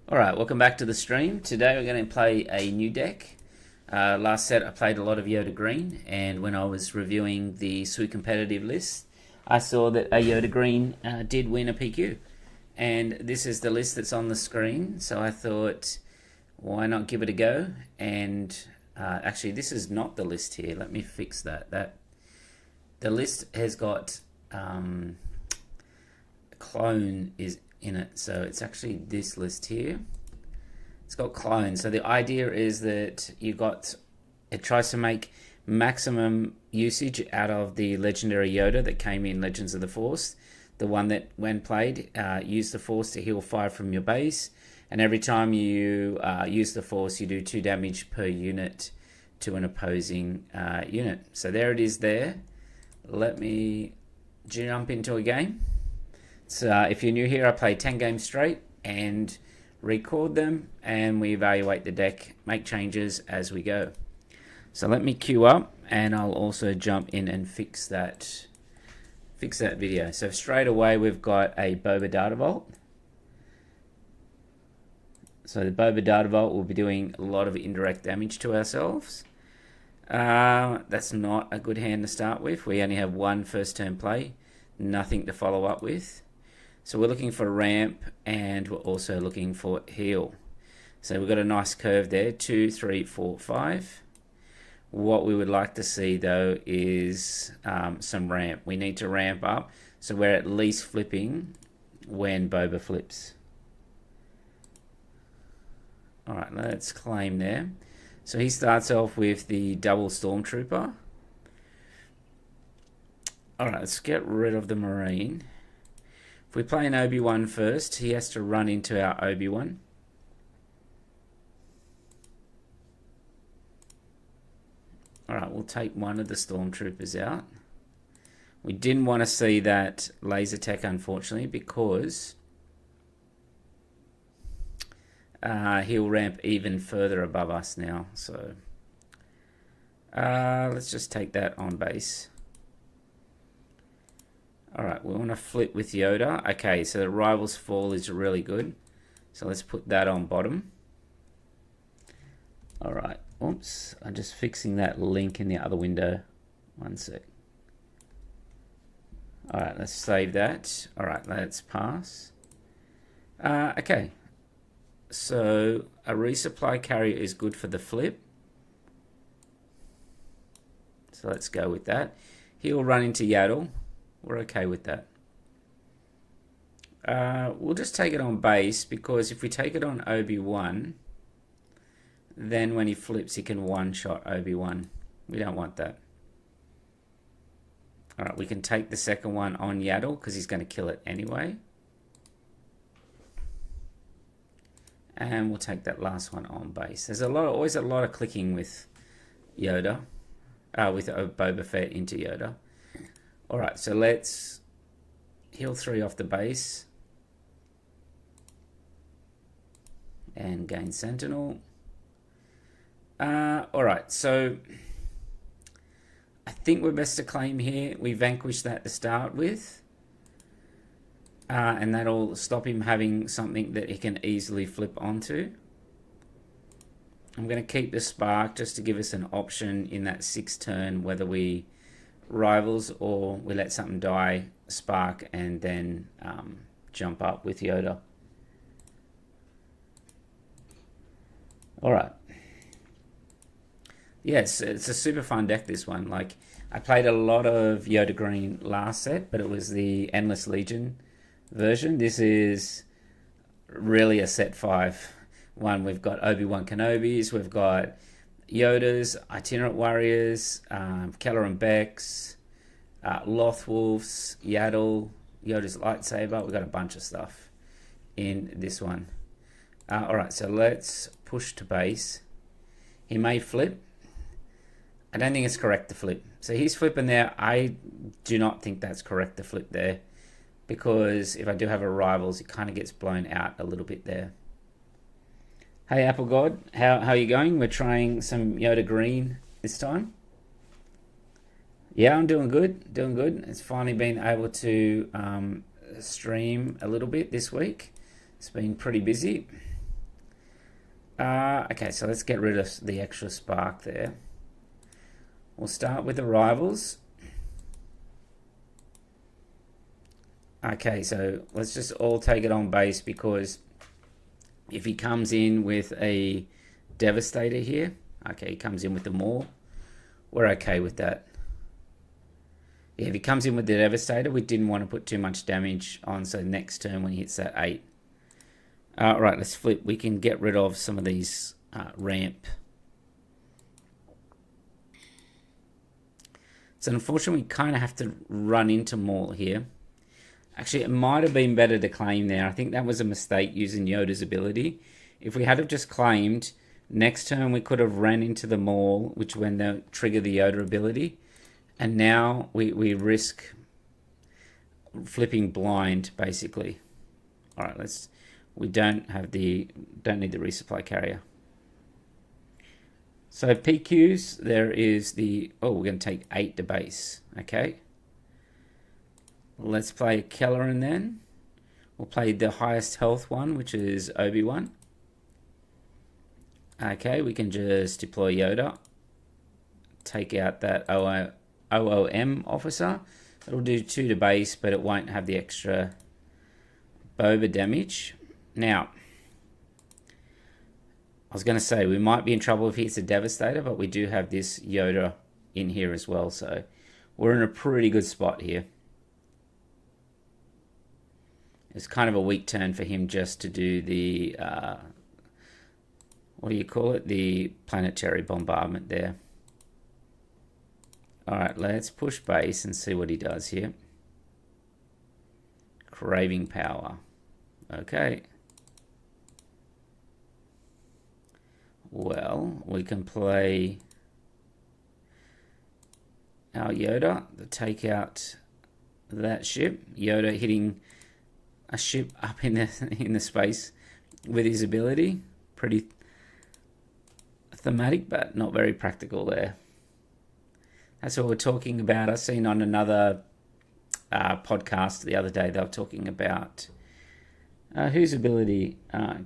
Alright, welcome back to the stream. Today we're going to play a new deck. Last set I played a lot of Yoda Green, and when I was reviewing the SWU competitive list, I saw that a Yoda Green did win a PQ. And this is the list that's on the screen, so I thought, why not give it a go? And actually this is not the list here, let me fix that. The list has got clone is in it, so it's actually this list here. It's got clones. So the idea is that it tries to make maximum usage out of the legendary Yoda that came in Legends of the Force, the one that when played use the Force to heal 5 from your base, and every time you use the Force you do 2 damage per unit to an opposing unit. So there it is there. Let me jump into a game. So if you're new here, I play 10 games straight and record them, and we evaluate the deck, make changes as we go. So let me queue up, and I'll also jump in and fix that video. So straight away we've got a Boba Data Vault. So the Boba Data Vault will be doing a lot of indirect damage to ourselves. That's not a good hand to start with. We only have one first turn play, nothing to follow up with. So we're looking for ramp, and we're also looking for heal. So we've got a nice curve there, 2, 3, 4, 5. What we would like to see though is some ramp. We need to ramp up so we're at least flipping when Boba flips. Alright, let's claim there. So he starts off with the double Stormtrooper. Alright, let's get rid of the Marine. If we play an Obi-Wan first, he has to run into our Obi-Wan. Alright, we'll take one of the Stormtroopers out. We didn't want to see that laser tech, unfortunately, because he'll ramp even further above us now. So let's just take that on base. Alright, we want to flip with Yoda. Okay, so the Rivals Fall is really good. So let's put that on bottom. Alright, oops, I'm just fixing that link in the other window. One sec. Alright, let's save that. Alright, let's pass. Okay, so a resupply carrier is good for the flip. So let's go with that. He'll run into Yaddle. We're okay with that. We'll just take it on base, because if we take it on Obi-Wan, then when he flips he can one-shot Obi-Wan. We don't want that. Alright, we can take the second one on Yaddle because he's going to kill it anyway. And we'll take that last one on base. There's always a lot of clicking with Yoda, with Boba Fett into Yoda. Alright, so let's heal 3 off the base and gain Sentinel. Alright, so I think we're best to claim here. We vanquish that to start with, and that'll stop him having something that he can easily flip onto. I'm going to keep the Spark just to give us an option in that 6th turn, whether we Rivals or we let something die, Spark, and then jump up with Yoda. Alright. Yes, it's a super fun deck, this one. Like, I played a lot of Yoda Green last set, but it was the Endless Legion version. This is really a set 5 one. We've got Obi-Wan Kenobis, we've got Yodas, Itinerant Warriors, Keller and Bex, Lothwolves, Yaddle, Yoda's Lightsaber. We've got a bunch of stuff in this one. Alright, so let's push to base. He may flip. I don't think it's correct to flip. So he's flipping there. I do not think that's correct to flip there, because if I do have a Rivals, it kind of gets blown out a little bit there. Hey Apple God, how are you going? We're trying some Yoda Green this time. Yeah, I'm doing good, It's finally been able to stream a little bit this week. It's been pretty busy. Okay, so let's get rid of the extra spark there. We'll start with the rivals. Okay, so let's just all take it on base, because if he comes in with a Devastator here, okay, he comes in with the Maul, we're okay with that. Yeah, if he comes in with the Devastator, we didn't want to put too much damage on, so next turn when he hits that 8. Right, let's flip. We can get rid of some of these ramp. So unfortunately, we kind of have to run into Maul here. Actually, it might have been better to claim there. I think that was a mistake using Yoda's ability. If we had have just claimed, next turn we could have ran into the Maul, which would then trigger the Yoda ability. And now we risk flipping blind, basically. All right, we don't need the resupply carrier. So PQs, there is the, we're going to take 8 to base, okay. Let's play Kelleran then. We'll play the highest health one, which is Obi-Wan. Okay, we can just deploy Yoda. Take out that OOM officer. It'll do 2 to base, but it won't have the extra Boba damage. Now, I was going to say, we might be in trouble if he hits a Devastator, but we do have this Yoda in here as well, so we're in a pretty good spot here. It's kind of a weak turn for him just to do the, what do you call it? The planetary bombardment there. Alright, let's push base and see what he does here. Craving power. Okay. Well, we can play our Yoda to take out that ship. Yoda hitting a ship up in the space with his ability. Pretty thematic, but not very practical there. That's what we're talking about. I seen on another podcast the other day, they were talking about whose ability,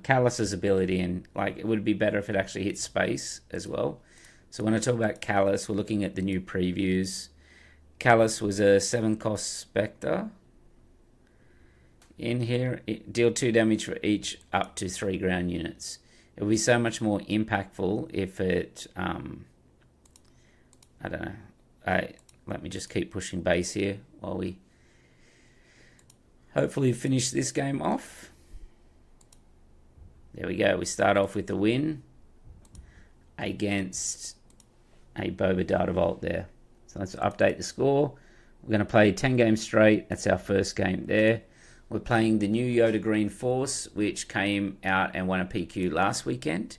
Callus's ability, and like it would be better if it actually hit space as well. So when I talk about Callus, we're looking at the new previews. Callus was a 7-cost Spectre. In here, deal 2 damage for each up to 3 ground units. It would be so much more impactful if it, I don't know. Let me just keep pushing base here while we hopefully finish this game off. There we go. We start off with a win against a Boba Data there. So let's update the score. We're going to play 10 games straight. That's our first game there. We're playing the new Yoda Green Force, which came out and won a PQ last weekend.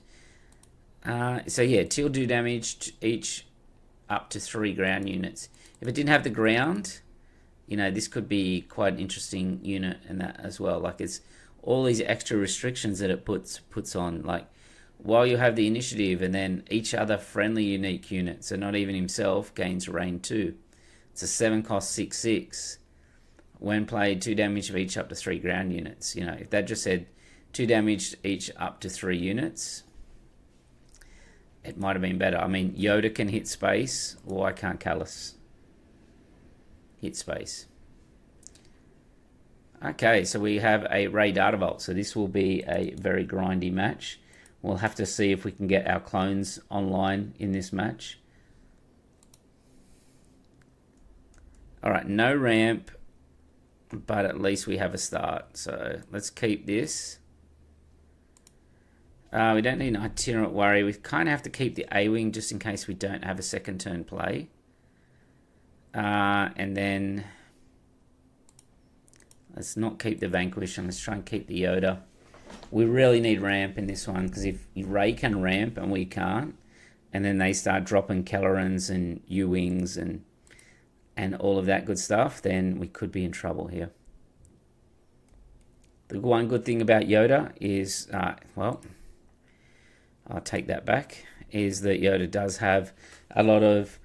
So yeah, teal do damage each up to 3 ground units. If it didn't have the ground, you know, this could be quite an interesting unit and that as well. Like, it's all these extra restrictions that it puts on. Like, while you have the initiative, and then each other friendly unique unit, so not even himself, gains reign 2. It's a 7-cost 6/6. When played, 2 damage of each up to 3 ground units. You know, if that just said 2 damage each up to 3 units, it might have been better. I mean, Yoda can hit space. Why can't Callus hit space? Okay, so we have a Rey DV. So this will be a very grindy match. We'll have to see if we can get our clones online in this match. Alright, no ramp, but at least we have a start. So let's keep this. We don't need an itinerant worry. We kind of have to keep the A-Wing just in case we don't have a second turn play. And then let's not keep the Vanquish, and let's try and keep the Yoda. We really need ramp in this one, because if Rey can ramp and we can't, and then they start dropping Kellerans and U-Wings and all of that good stuff, then we could be in trouble here. The one good thing about Yoda is, well, I'll take that back, is that Yoda does have a lot of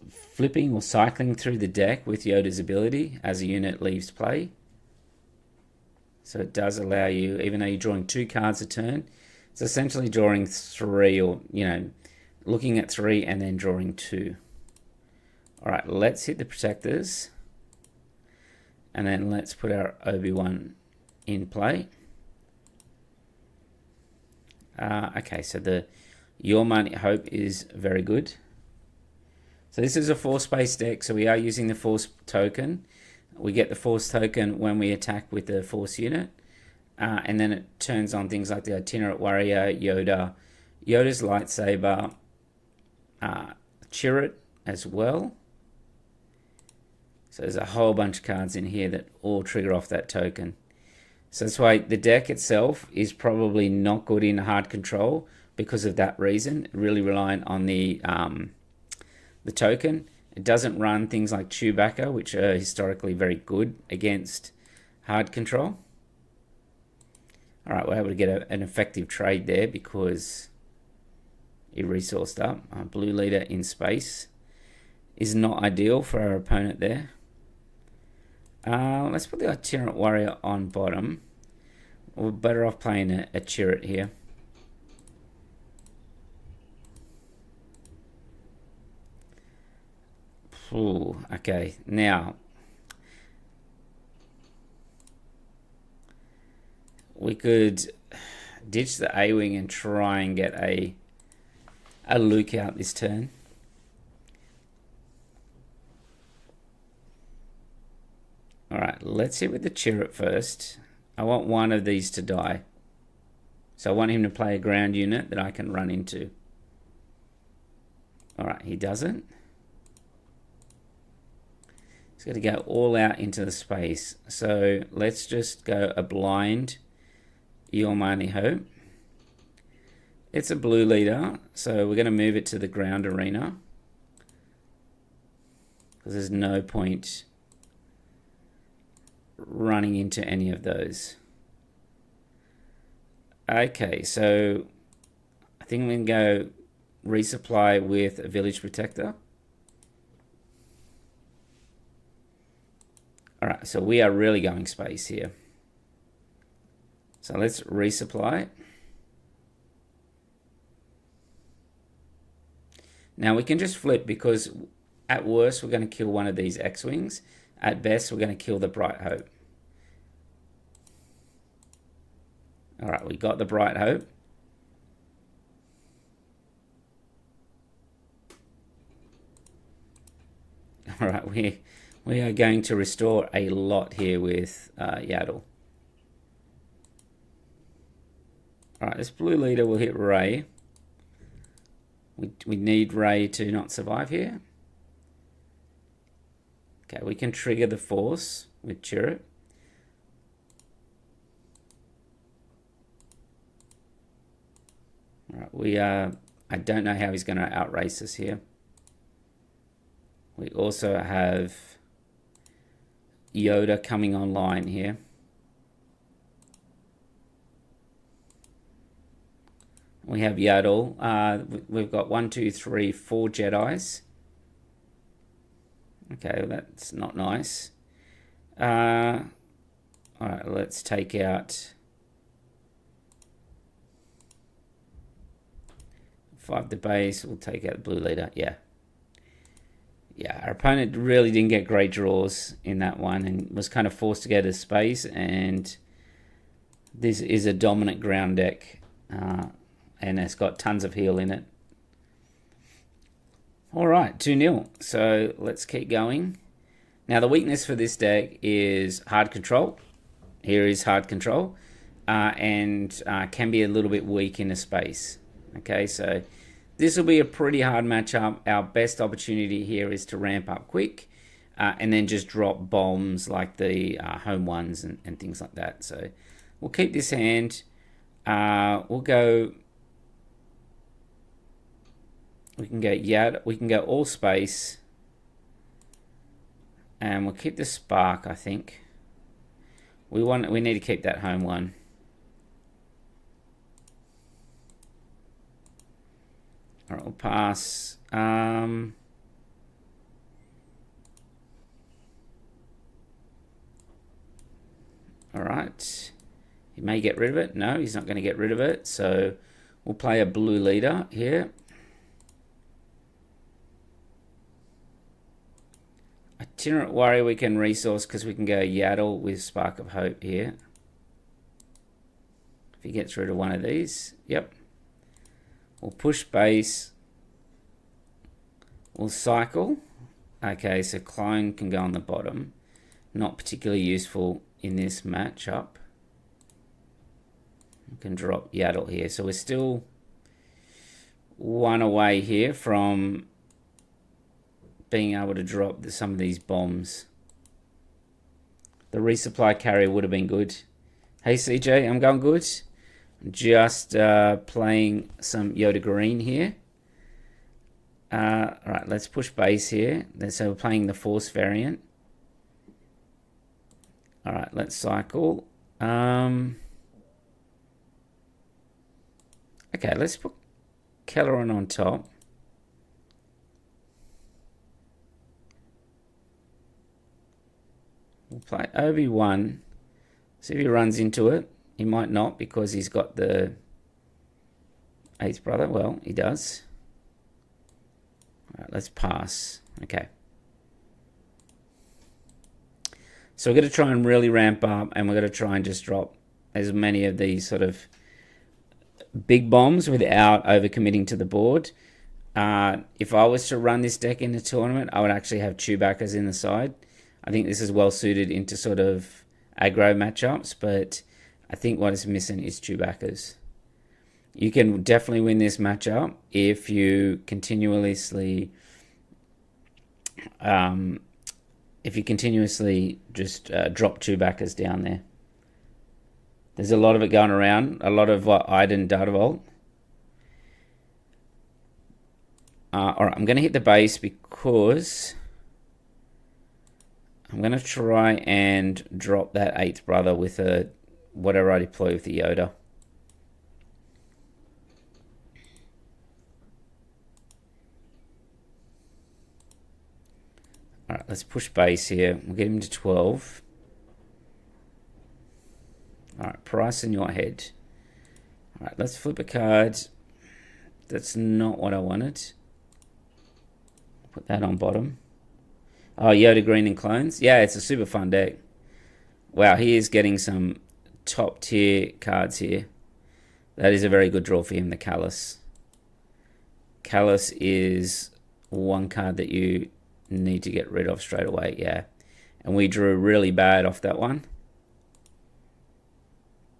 flipping or cycling through the deck with Yoda's ability as a unit leaves play. So it does allow you, even though you're drawing 2 cards a turn, It's essentially drawing 3, or, looking at 3 and then drawing 2. All right, let's hit the protectors. And then let's put our Obi-Wan in play. Okay, so the Your Money Hope is very good. So this is a Force-based deck, so we are using the Force token. We get the Force token when we attack with the Force unit. And then it turns on things like the Itinerant Warrior, Yoda's lightsaber, Chirrut as well. So there's a whole bunch of cards in here that all trigger off that token. So that's why the deck itself is probably not good in hard control because of that reason. Really relying on the token. It doesn't run things like Chewbacca, which are historically very good against hard control. All right, we're able to get an effective trade there because he resourced up. Blue leader in space is not ideal for our opponent there. Let's put the Itinerant Warrior on bottom. We're better off playing a Chirrut here. Ooh, okay, now we could ditch the A-Wing and try and get a Luke out this turn. Alright, let's hit with the Chirrut first. I want one of these to die. So I want him to play a ground unit that I can run into. Alright, he doesn't. He's got to go all out into the space. So let's just go a blind Your Money Hope. It's a blue leader, so we're going to move it to the ground arena. Because there's no point running into any of those. Okay, so I think we can go resupply with a village protector. Alright, so we are really going space here. So let's resupply. Now we can just flip because at worst we're going to kill one of these X-Wings. At best we're going to kill the Bright Hope. Alright, we got the Bright Hope. Alright, we are going to restore a lot here with Yaddle. Alright, this blue leader will hit Rey. We need Rey to not survive here. Okay, we can trigger the Force with Chirrut. Alright, I don't know how he's going to outrace us here. We also have Yoda coming online here. We have Yaddle. We've got 1, 2, 3, 4 Jedis. Okay, that's not nice. Alright, let's take out 5 the base. We'll take out the blue leader. Yeah, our opponent really didn't get great draws in that one and was kind of forced to go to space, and this is a dominant ground deck and it's got tons of heal in it. Alright, 2-0. So let's keep going. Now the weakness for this deck is hard control. Here is hard control and can be a little bit weak in a space. Okay, so this will be a pretty hard matchup. Our best opportunity here is to ramp up quick and then just drop bombs like the home ones and things like that. So we'll keep this hand. We'll go... We can go all space. And we'll keep the spark, I think. We need to keep that home one. Alright, we'll pass. Alright. He may get rid of it. No, he's not going to get rid of it. So we'll play a blue leader here. Itinerant Warrior we can resource because we can go Yaddle with Spark of Hope here. If he gets rid of one of these. Yep. We'll push base. We'll cycle. Okay, so Clone can go on the bottom. Not particularly useful in this matchup. We can drop Yaddle here. So we're still one away here from being able to drop some of these bombs. The resupply carrier would have been good. Hey CJ, I'm going good. Just playing some Yoda Green here. Alright, let's push base here. So we're playing the Force variant. Alright, let's cycle. Okay, let's put Kelleran on top. We'll play Obi-Wan. See if he runs into it. He might not because he's got the 8th brother. Well, he does. Alright, let's pass. Okay. So we're going to try and really ramp up, and we're going to try and just drop as many of these sort of big bombs without overcommitting to the board. If I was to run this deck in a tournament, I would actually have Chewbacca's in the side. I think this is well suited into sort of aggro matchups, but I think what is missing is Chewbacca's. You can definitely win this matchup if you continuously just drop Chewbacca's down there. There's a lot of it going around. A lot of Iden DV. Alright, I'm going to hit the base because I'm going to try and drop that 8th brother with a whatever I deploy with the Yoda. Alright, let's push base here. We'll get him to 12. Alright, price in your head. Alright, let's flip a card. That's not what I wanted. Put that on bottom. Oh, Yoda Green and clones. Yeah, it's a super fun deck. Wow, he is getting some top tier cards here. That is a very good draw for him, the Callus. Callus is one card that you need to get rid of straight away, yeah. And we drew really bad off that one.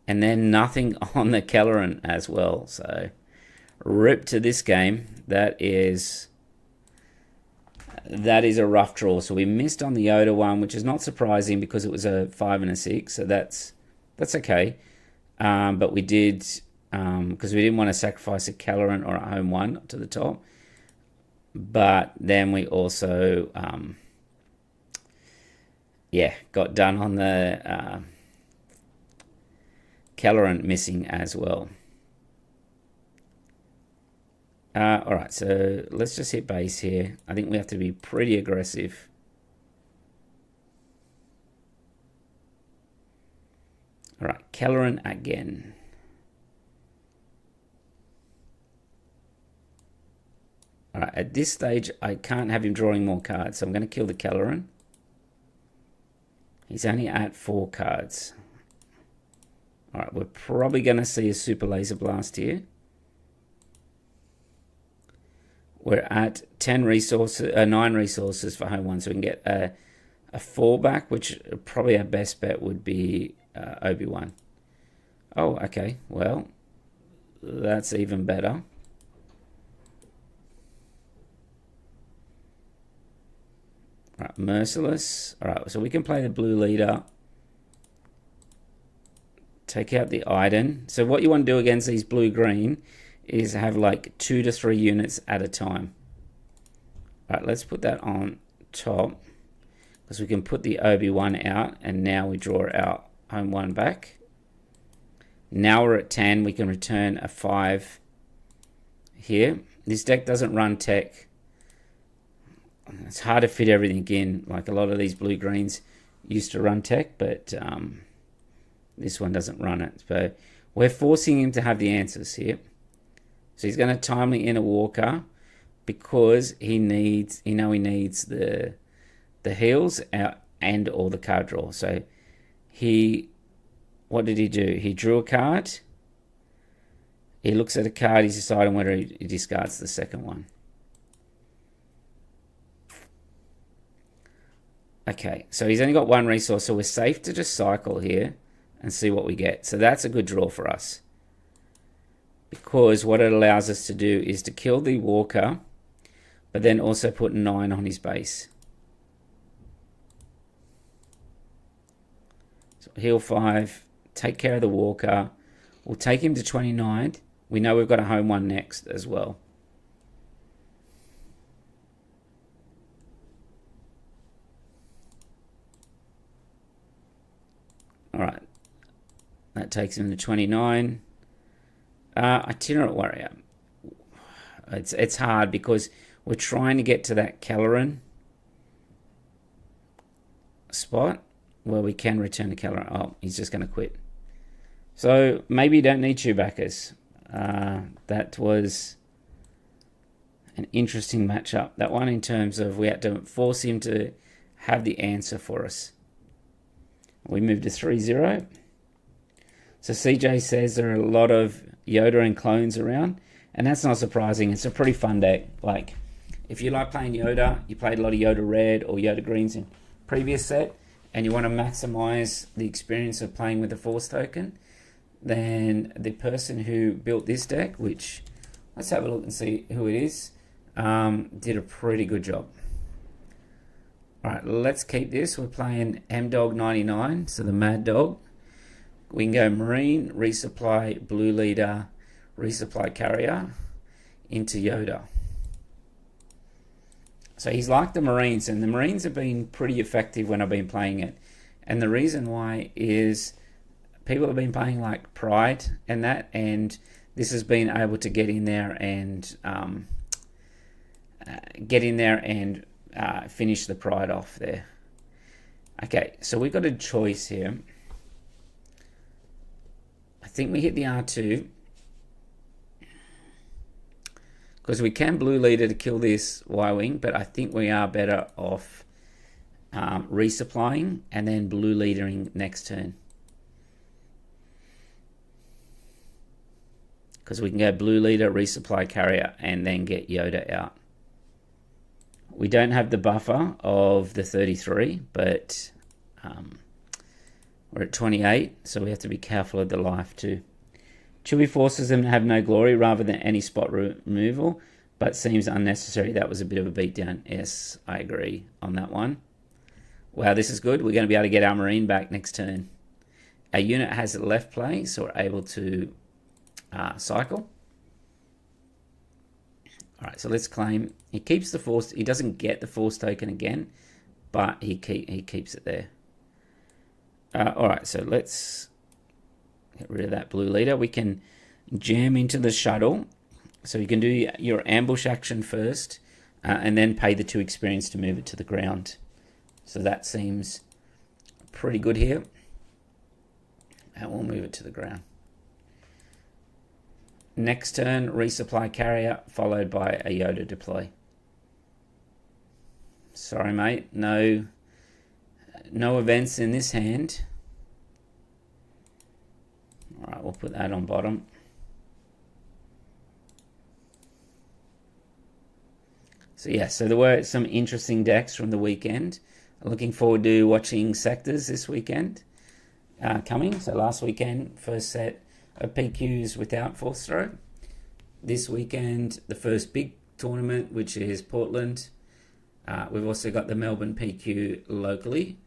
And then nothing on the Kelleran as well. So, rip to this game. That is a rough draw. So we missed on the Yoda one, which is not surprising because it was a 5 and a 6. So that's okay. But we did, because we didn't want to sacrifice a Kelleran or a home one to the top. But then we also, got done on the Kelleran missing as well. Alright, so let's just hit base here. I think we have to be pretty aggressive. Alright, Kelleran again. Alright, at this stage, I can't have him drawing more cards, so I'm going to kill the Kelleran. He's only at 4 cards. Alright, we're probably going to see a Super Laser Blast here. We're at 9 resources for home 1, so we can get a 4 back, which probably our best bet would be Obi-Wan. Oh, okay, well, that's even better. Alright, Merciless. Alright, so we can play the blue leader. Take out the Iden. So what you want to do against these blue-green is have like 2 to 3 units at a time. Alright, let's put that on top. Because we can put the Obi-Wan out, and now we draw our home 1 back. Now we're at 10, we can return a 5 here. This deck doesn't run tech. It's hard to fit everything in. Like a lot of these blue-greens used to run tech, but This one doesn't run it. So we're forcing him to have the answers here. So he's going to timely in a walker because he needs the heals out and all the card draw. So what did he do? He drew a card. He looks at a card. He's deciding whether he discards the second one. Okay, so he's only got one resource, so we're safe to just cycle here and see what we get. So that's a good draw for us. Because what it allows us to do is to kill the walker, but then also put 9 on his base. So heal 5, take care of the walker. We'll take him to 29. We know we've got a home one next as well. All right, that takes him to 29. Itinerant Warrior. It's hard because we're trying to get to that Caloran spot where we can return to Caloran. Oh, he's just going to quit. So maybe you don't need Chewbacca's. That was an interesting matchup. That one in terms of we had to force him to have the answer for us. We moved to 3-0. So CJ says there are a lot of Yoda and clones around. And that's not surprising. It's a pretty fun deck. Like, if you like playing Yoda, you played a lot of Yoda Red or Yoda Greens in previous set, and you want to maximize the experience of playing with the Force token, then the person who built this deck, which, let's have a look and see who it is, did a pretty good job. Alright, let's keep this. We're playing MDog99, so the Mad Dog. We can go Marine, Resupply, Blue Leader, Resupply Carrier into Yoda. So he's like the Marines, and the Marines have been pretty effective when I've been playing it. And the reason why is people have been playing like Pride and that, and this has been able to get in there and finish the Pride off there. Okay, so we've got a choice here. I think we hit the R2 because we can Blue Leader to kill this Y-Wing, but I think we are better off resupplying and then Blue Leadering next turn. Because we can go Blue Leader, Resupply Carrier, and then get Yoda out. We don't have the buffer of the 33, but we're at 28, so we have to be careful of the life too. Chewie forces them to have no glory rather than any spot removal, but seems unnecessary. That was a bit of a beatdown. Yes, I agree on that one. Wow, this is good. We're going to be able to get our Marine back next turn. Our unit has left play, so we're able to cycle. Alright, so let's claim. He keeps the Force. He doesn't get the Force token again, but he keeps it there. Alright, so let's get rid of that Blue Leader. We can jam into the shuttle. So you can do your ambush action first, and then pay the 2 experience to move it to the ground. So that seems pretty good here. And we'll move it to the ground. Next turn, Resupply Carrier, followed by a Yoda deploy. Sorry, mate. No events in this hand. Alright, we'll put that on bottom. So yeah, so there were some interesting decks from the weekend. Looking forward to watching sectors this weekend coming. So last weekend, first set of PQs without Force Throw. This weekend, the first big tournament, which is Portland. We've also got the Melbourne PQ locally.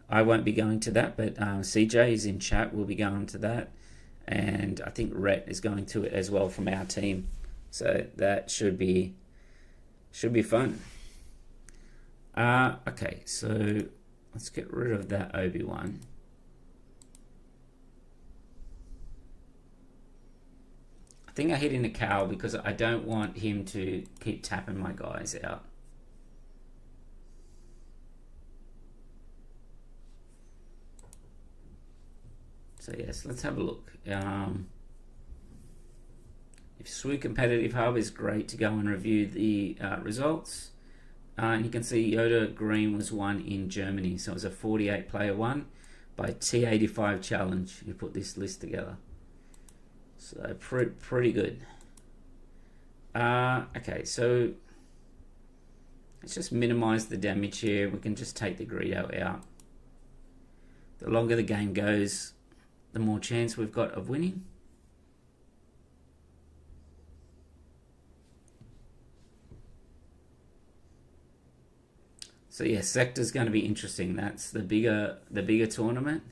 I won't be going to that, but CJ is in chat. We'll be going to that. And I think Rhett is going to it as well from our team. So that should be fun. Okay, so let's get rid of that Obi-Wan. I think I hit in a cow because I don't want him to keep tapping my guys out. So So yes, let's have a look. If SWU Competitive Hub is great to go and review the results. And you can see Yoda Green was won in Germany. So it was a 48 player one by T85 Challenge who put this list together. So pretty good. Okay, so let's just minimize the damage here. We can just take the Greedo out. The longer the game goes, the more chance we've got of winning. So yeah, Sector's going to be interesting. That's the bigger tournament.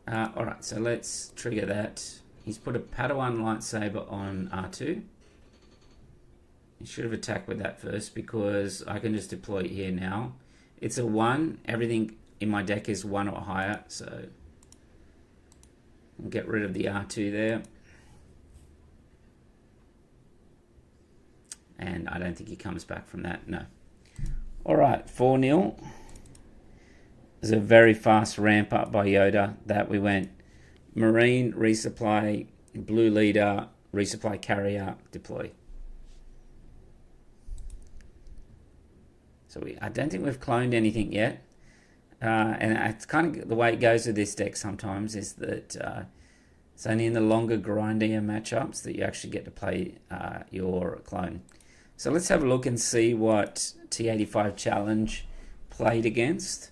All right, so let's trigger that. He's put a Padawan lightsaber on R2. He should have attacked with that first because I can just deploy it here now. It's a 1. Everything in my deck is 1 or higher, so I'll get rid of the R2 there. And I don't think he comes back from that, no. All right, 4-0. There's a very fast ramp up by Yoda that we went Marine, resupply, Blue Leader, resupply carrier, deploy. So I don't think we've cloned anything yet. And it's kind of the way it goes with this deck sometimes is that it's only in the longer, grindier matchups that you actually get to play your clone. So let's have a look and see what T85 Challenge played against.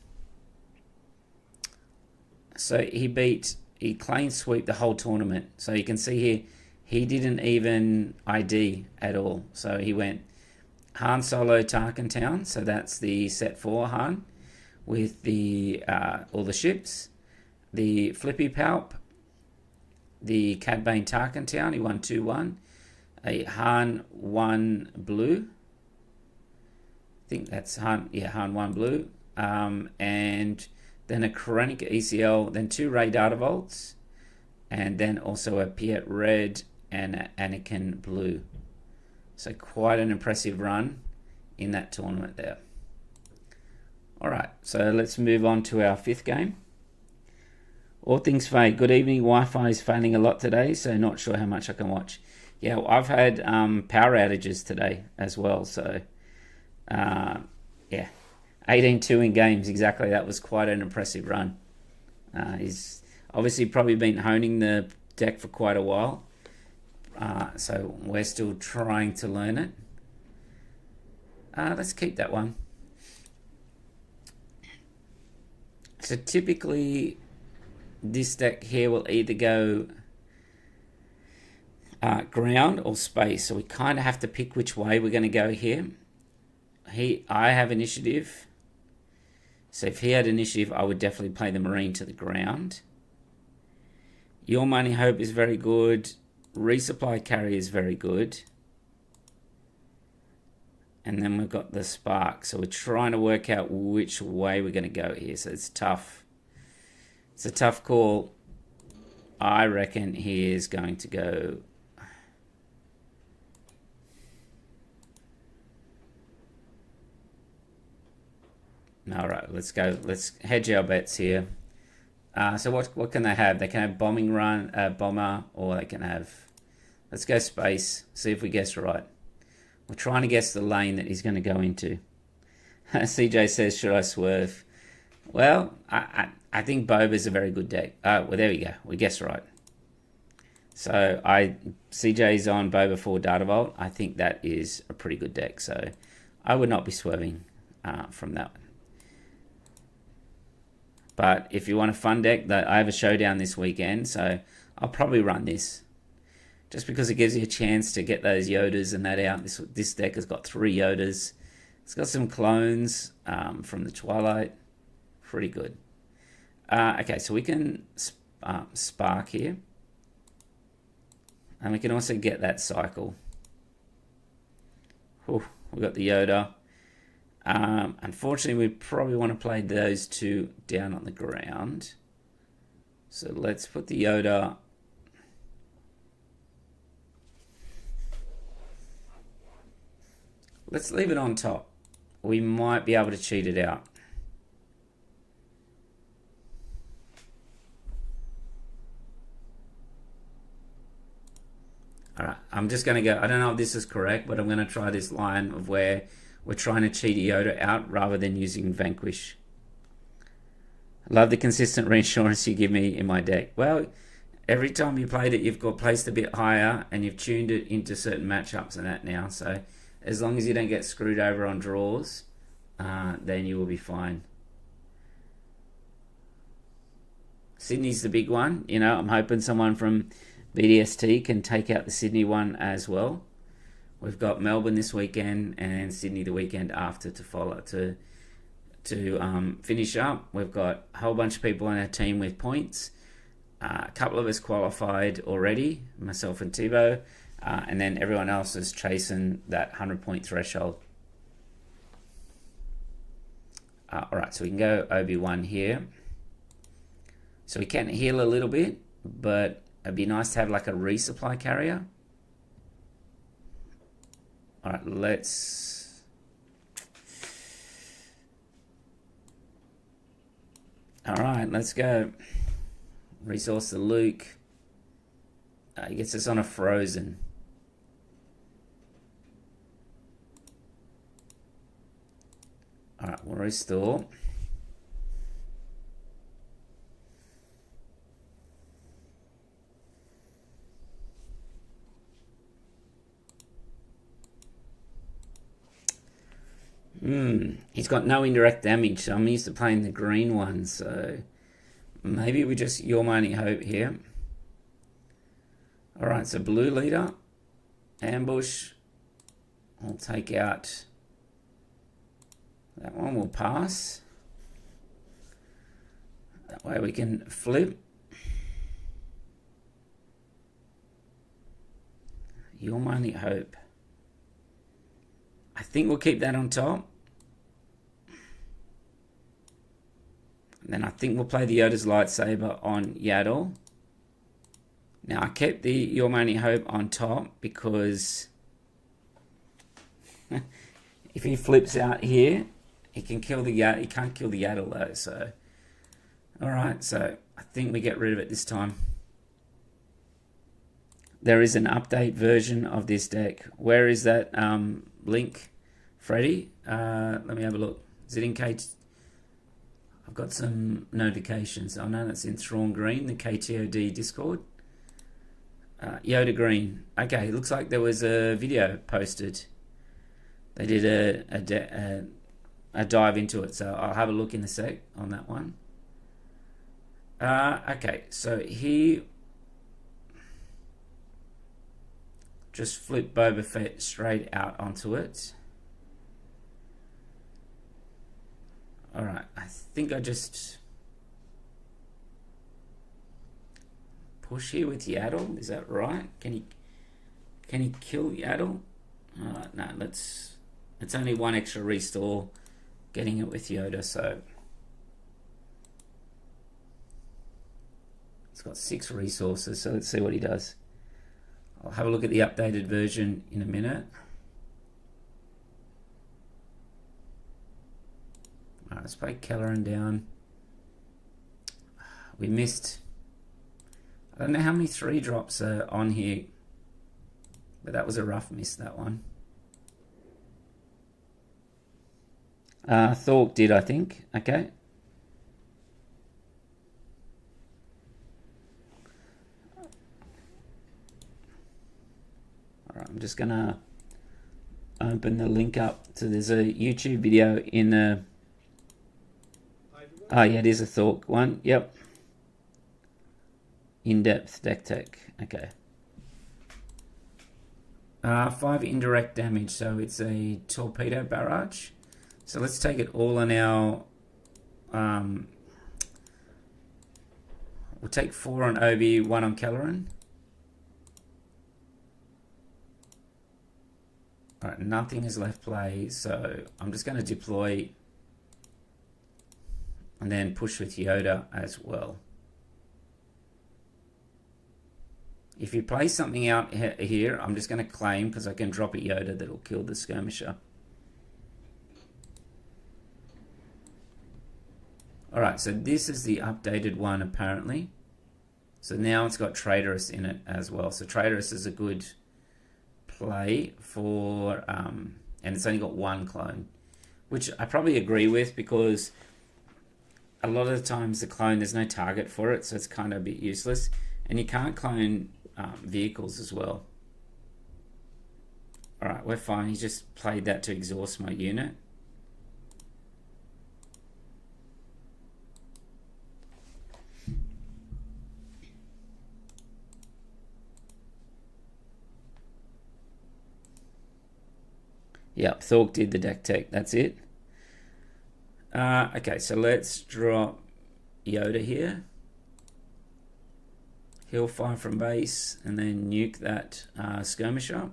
So he clean sweep the whole tournament. So you can see here, he didn't even ID at all. So he went Han Solo Tarkin Town. So that's the set 4 Han with the all the ships. The Flippy Palp, the Cad Bane Tarkin Town, he won 2-1. A Han 1 Blue. I think that's Han, yeah, Han 1 Blue. And then a Krennic ECL, then 2 Rey Data Volts, and then also a Piett Red and an Anakin Blue. So quite an impressive run in that tournament there. Alright, so let's move on to our 5th game. All things fade. Good evening. Wi-Fi is failing a lot today, so not sure how much I can watch. Yeah, well, I've had power outages today as well, so yeah. 18-2 in games, exactly. That was quite an impressive run. He's obviously probably been honing the deck for quite a while, so we're still trying to learn it. Let's keep that one. So typically, this deck here will either go ground or space, so we kind of have to pick which way we're going to go here. I have initiative, so if he had initiative, I would definitely play the Marine to the ground. Your Money Hope is very good. Resupply Carrier is very good. And then we've got the Spark, so we're trying to work out which way we're going to go here, so it's tough. It's a tough call. I reckon he is going to go... All right, let's go. Let's hedge our bets here. So what can they have? They can have bombing run, bomber, or they can have... Let's go space. See if we guess right. We're trying to guess the lane that he's going to go into. CJ says, should I swerve? Well, I think Boba's a very good deck. Oh, well, there we go. We guessed right. So CJ's on Boba4 Data Vault. I think that is a pretty good deck. So I would not be swerving from that one. But if you want a fun deck, I have a showdown this weekend, so I'll probably run this. Just because it gives you a chance to get those Yodas and that out. This deck has got 3 Yodas. It's got some clones from the Twilight. Pretty good. Okay, so we can Spark here. And we can also get that cycle. Whew, we got the Yoda. Unfortunately, we probably want to play those 2 down on the ground. So let's put the Yoda... Let's leave it on top. We might be able to cheat it out. All right, I'm just going to go. I don't know if this is correct, but I'm going to try this line of where we're trying to cheat Yoda out rather than using Vanquish. Love the consistent reinsurance you give me in my deck. Well, every time you played it, you've got placed a bit higher and you've tuned it into certain matchups and that now. So as long as you don't get screwed over on draws, then you will be fine. Sydney's the big one. You know, I'm hoping someone from BDST can take out the Sydney one as well. We've got Melbourne this weekend and Sydney the weekend after to follow to finish up. We've got a whole bunch of people on our team with points. A couple of us qualified already, myself and Thibaut, and then everyone else is chasing that 100-point threshold. All right, so we can go Obi-Wan here. So we can heal a little bit, but it'd be nice to have like a resupply carrier. All right, let's... All right, let's go. Resource to Luke. He gets us on a frozen. All right, we'll restore. He's got no indirect damage, so I'm used to playing the green one, so maybe we just Your Mighty Hope here. Alright, so blue leader, ambush. I'll take out that one, will pass. That way we can flip. Your Mighty Hope. I think we'll keep that on top. And then I think we'll play the Yoda's Lightsaber on Yaddle. Now I kept the Your Mighty Hope on top because if he flips out here, he can kill the Yaddle. He can't kill the Yaddle though. So, all right. So I think we get rid of it this time. There is an update version of this deck. Where is that link, Freddie? Let me have a look. Is it in KT? I've got some notifications. I know that's in Thrawn Green, the KTOD Discord. Yoda Green. Okay, looks like there was a video posted. They did a dive into it, so I'll have a look in a sec on that one. Okay, so he just flipped Boba Fett straight out onto it. Alright, I think I just push here with Yaddle. Is that right? Can he kill Yaddle? No, it's only one extra restore getting it with Yoda, so it's got 6 resources, so let's see what he does. I'll have a look at the updated version in a minute. Alright, let's play Kelleran down. We missed... I don't know how many 3-drops are on here, but that was a rough miss, that one. Thork did, I think. Okay. Alright, I'm just gonna open the link up. So there's a YouTube video in the... Oh yeah, it is a Thork one. Yep. In-depth deck tech. Okay. 5 indirect damage, so it's a torpedo barrage. So let's take it all on our... we'll take 4 on Obi, 1 on Kelleran. Alright, nothing is left play, so I'm just going to deploy and then push with Yoda as well. If you play something out here, I'm just going to claim because I can drop a Yoda that'll kill the skirmisher. Alright, so this is the updated one apparently. So now it's got Traitorous in it as well. So Traitorous is a good play for, and it's only got one clone, which I probably agree with, because a lot of the times the clone, there's no target for it, so it's kind of a bit useless. And you can't clone vehicles as well. Alright, we're fine. He just played that to exhaust my unit. Yep, Thork did the deck tech. That's it. Okay, so let's drop Yoda here. He'll fire from base and then nuke that skirmisher.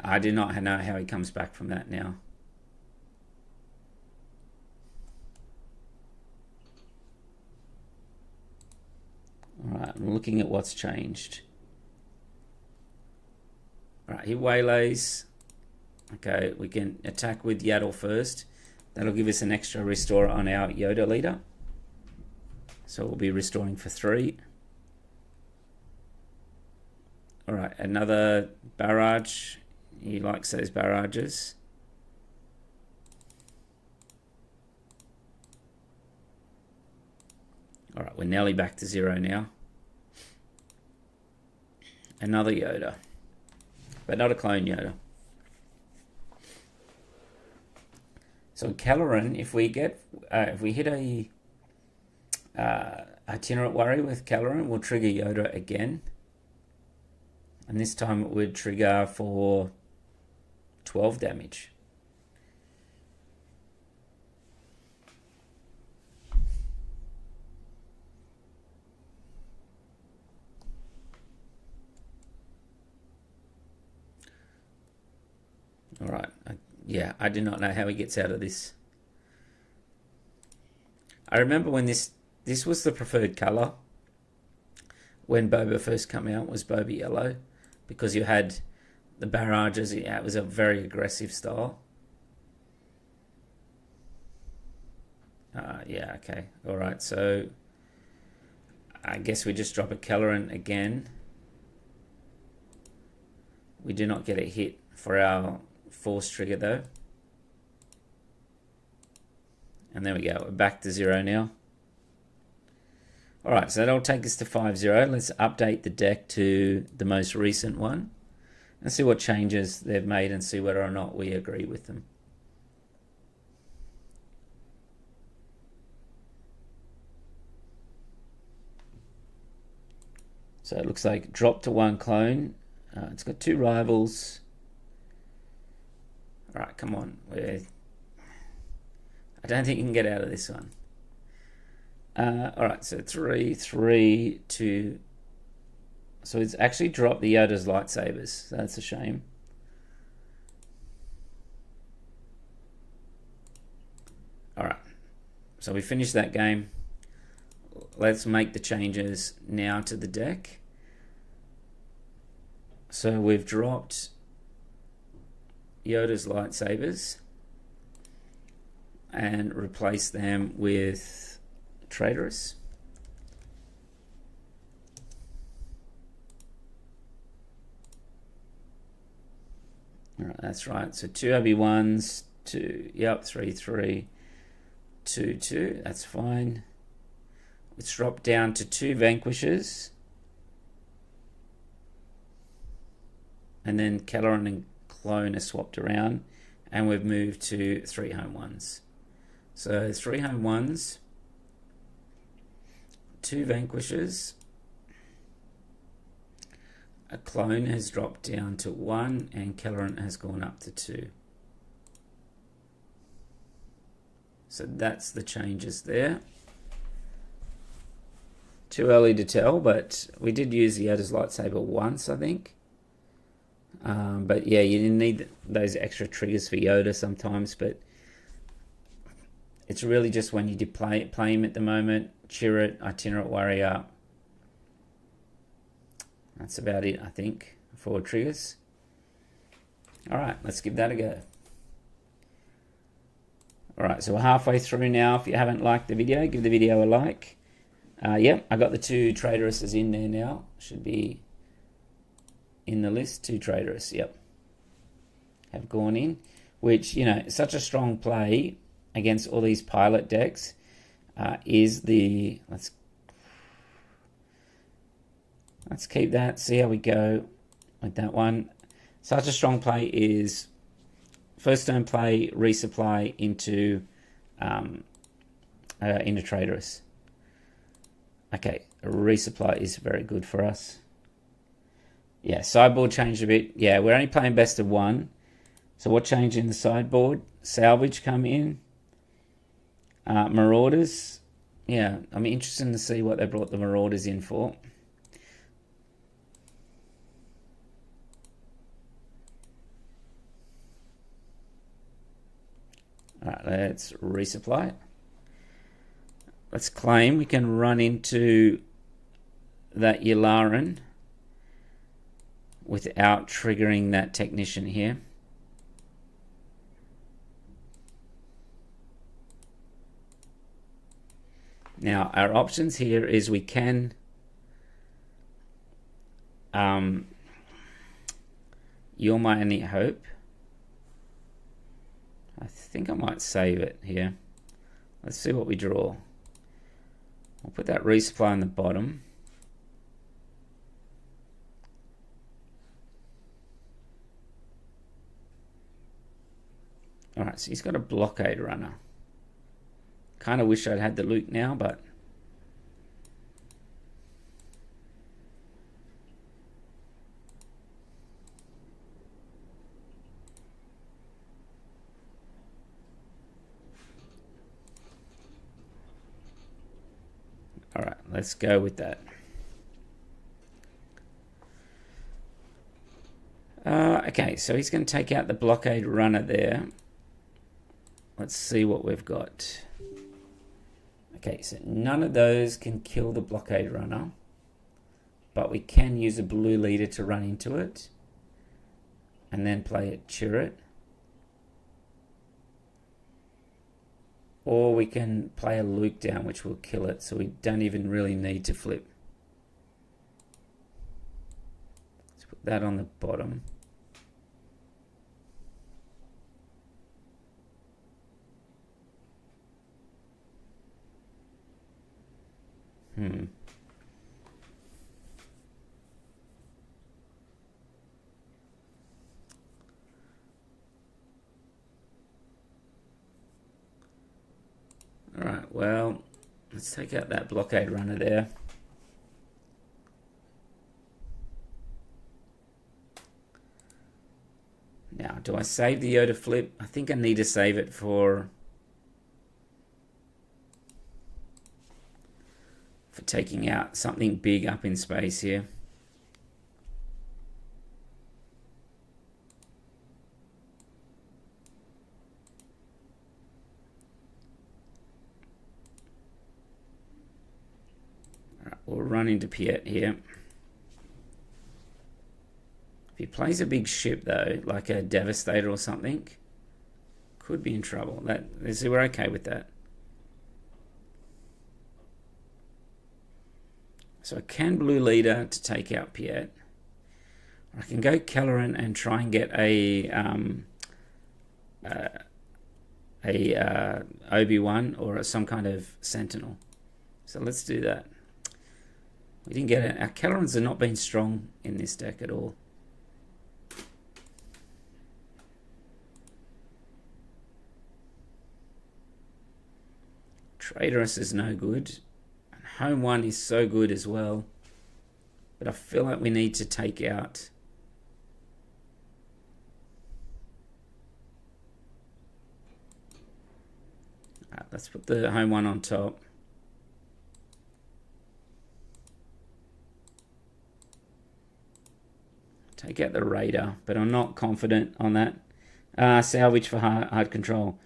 I do not know how he comes back from that now. Alright, I'm looking at what's changed. Alright, he waylays. Okay, we can attack with Yaddle first. That'll give us an extra restore on our Yoda leader. So we'll be restoring for 3. Alright, another barrage. He likes those barrages. Alright, we're nearly back to 0 now. Another Yoda. But not a clone Yoda. So Kelleran, if we hit a itinerant worry with Kelleran, we'll trigger Yoda again. And this time it would trigger for 12 damage. Alright, yeah, I do not know how he gets out of this. I remember when this was the preferred colour when Boba first came out, was Boba Yellow, because you had the barrages. Yeah, it was a very aggressive style. Yeah, okay. Alright, so I guess we just drop a Kelleran again. We do not get a hit for our force trigger though. And there we go. We're back to 0 now. Alright, so that'll take us to 5-0. Let's update the deck to the most recent one and see what changes they've made and see whether or not we agree with them. So it looks like drop to 1 clone. It's got 2 rivals. Alright, come on. I don't think you can get out of this one. Alright, so 3, 3, 2. So it's actually dropped the Yoda's lightsabers. That's a shame. Alright, so we finished that game. Let's make the changes now to the deck. So we've dropped Yoda's lightsabers and replaced them with Traitorous. Alright, that's right. So 2 Obi-Wans, 2, yep, 3, 3, 2, 2. That's fine. Let's drop down to 2 Vanquishers. And then Kelleran and Clone are swapped around. And we've moved to 3 Home Ones. So 3 Home Ones, 2 Vanquishers. A Clone has dropped down to 1 and Kelleran has gone up to 2. So that's the changes there. Too early to tell, but we did use the Yoda's lightsaber once, I think. But yeah, you didn't need those extra triggers for Yoda sometimes, but it's really just when you play him at the moment. Chirrut, Itinerant Warrior. That's about it, I think, for triggers. Alright, let's give that a go. Alright, so we're halfway through now. If you haven't liked the video, give the video a like. Yep, I got the 2 Traitorouses in there now. Should be in the list. 2 Traitorous, yep, have gone in, which, you know, such a strong play against all these pilot decks. Is the let's keep that, see how we go with that one. Such a strong play is first turn play, resupply into Traitorous. Okay, resupply is very good for us. Yeah, sideboard changed a bit. Yeah, we're only playing best of 1. So what changed in the sideboard? Salvage come in. Marauders. Yeah, I'm interested to see what they brought the Marauders in for. Alright, let's resupply. Let's claim. We can run into that Yularen without triggering that Technician here. Now, our options here is we can You're My Only Hope. I think I might save it here. Let's see what we draw. I'll put that resupply on the bottom. Alright, so he's got a Blockade Runner. Kind of wish I'd had the Luke now, but... Alright, let's go with that. Okay, so he's going to take out the Blockade Runner there. Let's see what we've got. Okay, so none of those can kill the Blockade Runner, but we can use a blue leader to run into it and then play it Chirrut. Or we can play a Luke down, which will kill it, so we don't even really need to flip. Let's put that on the bottom. Alright, well, let's take out that Blockade Runner there. Now, do I save the Yoda flip? I think I need to save it for taking out something big up in space here. Alright, we'll run into Piett here. If he plays a big ship though, like a Devastator or something, could be in trouble. We're okay with that. So I can blue leader to take out Piett. I can go Kelleran and try and get a Obi-Wan or some kind of Sentinel. So let's do that. We didn't get it. Our Kellerans have not been strong in this deck at all. Traitorous is no good. Home 1 is so good as well, but I feel like we need to take out let's put the home 1 on top. Take out the Raider, but I'm not confident on that. Salvage for hard control.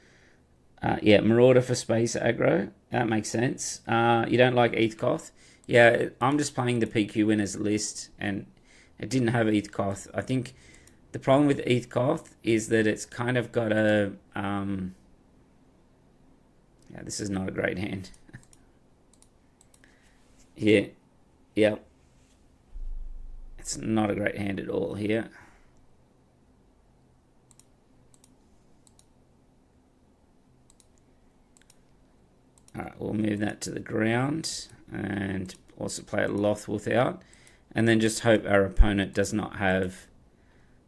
Yeah, Marauder for space aggro. That makes sense. You don't like Eathcoth? Yeah, I'm just playing the PQ winners list, and it didn't have Eathcoth. I think the problem with Eathcoth is that it's kind of got a... yeah, this is not a great hand. Yeah. It's not a great hand at all here. Alright, we'll move that to the ground and also play a Lothwolf out. And then just hope our opponent does not have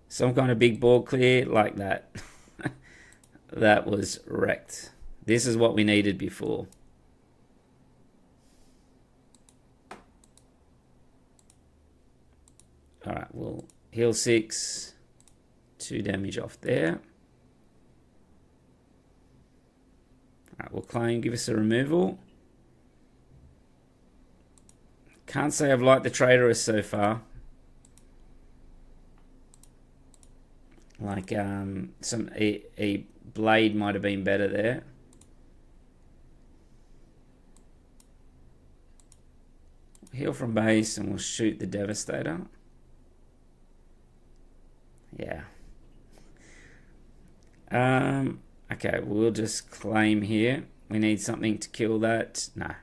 some kind of big ball clear like that. That was wrecked. This is what we needed before. Alright, we'll heal 6. 2 damage off there. Alright, we'll claim, give us a removal. Can't say I've liked the Traitorous so far. Like a blade might have been better there. Heal from base and we'll shoot the Devastator. Yeah. Okay, we'll just claim here. We need something to kill that. No.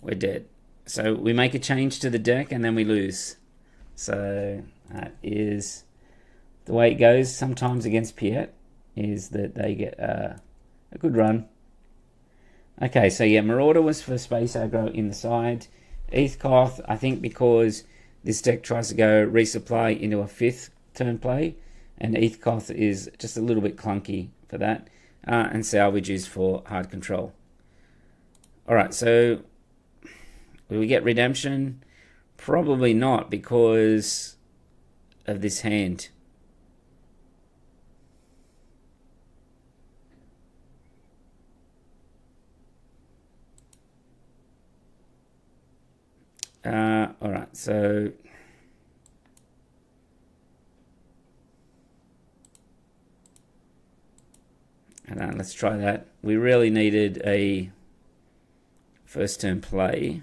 We're dead. So we make a change to the deck and then we lose. So that is the way it goes sometimes against Piett, is that they get a good run. Okay, so yeah, Marauder was for space aggro in the side. Heathcoth, I think because this deck tries to go resupply into a 5th turn play, and Heathcoth is just a little bit clunky for that, and Salvage is for hard control. Alright, so will we get redemption? Probably not, because of this hand. Alright, so let's try that. We really needed a first turn play.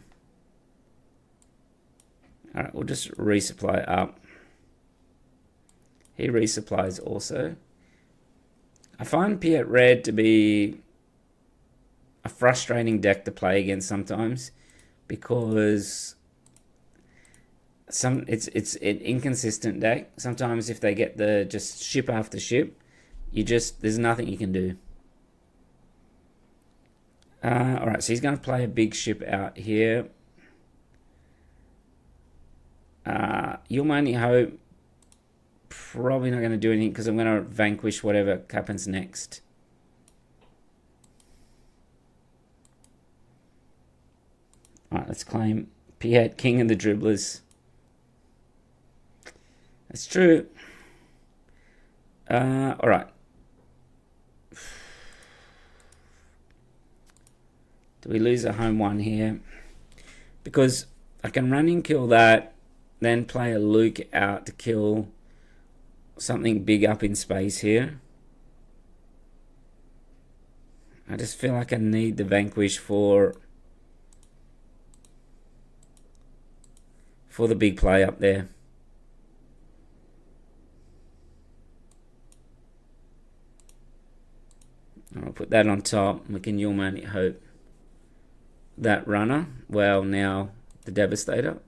Alright, we'll just resupply up. He resupplies also. I find Piett Red to be a frustrating deck to play against sometimes, because it's an inconsistent deck. Sometimes if they get the just ship after ship, there's nothing you can do. Alright, so he's going to play a big ship out here. You'll only hope, probably not going to do anything because I'm going to vanquish whatever happens next. Alright, let's claim Piett, King of the Dribblers. That's true. Alright. Do we lose a home one here? Because I can run and kill that, then play a Luke out to kill something big up in space here. I just feel like I need the vanquish for the big play up there. I'll put that on top. We can Yulmani hope that runner. Well, now the Devastator.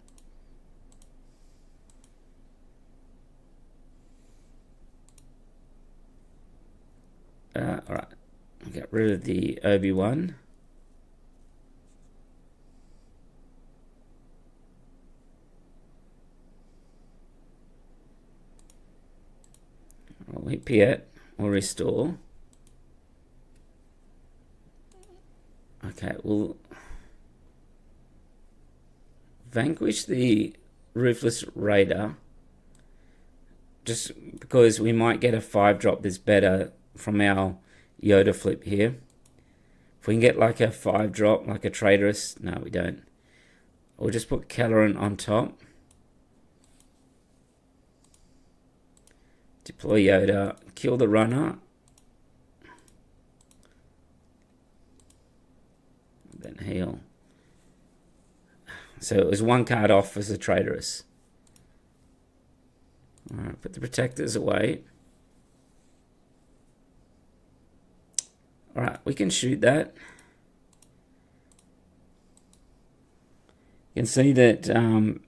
Alright, I'll get rid of the Obi-Wan. I'll hit Piett or restore. Okay, we'll vanquish the Ruthless Raider, just because we might get a 5-drop that's better from our Yoda flip here. If we can get like a 5-drop, like a Traitorous, no we don't. We'll just put Kelleran on top. Deploy Yoda, kill the runner. Then heal. So it was 1 card off as a Traitorous. Alright, put the Protectors away. Alright, we can shoot that. You can see that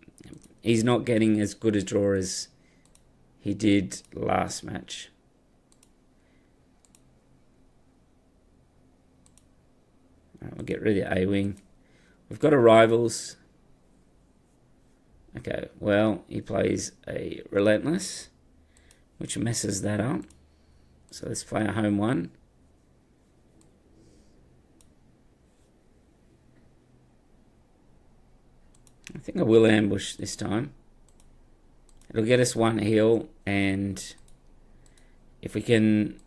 he's not getting as good a draw as he did last match. Right, we'll get rid of the A-Wing. We've got arrivals. Okay, well, he plays a Relentless, which messes that up. So let's play a home one. I think I will ambush this time. It'll get us one heal, and if we can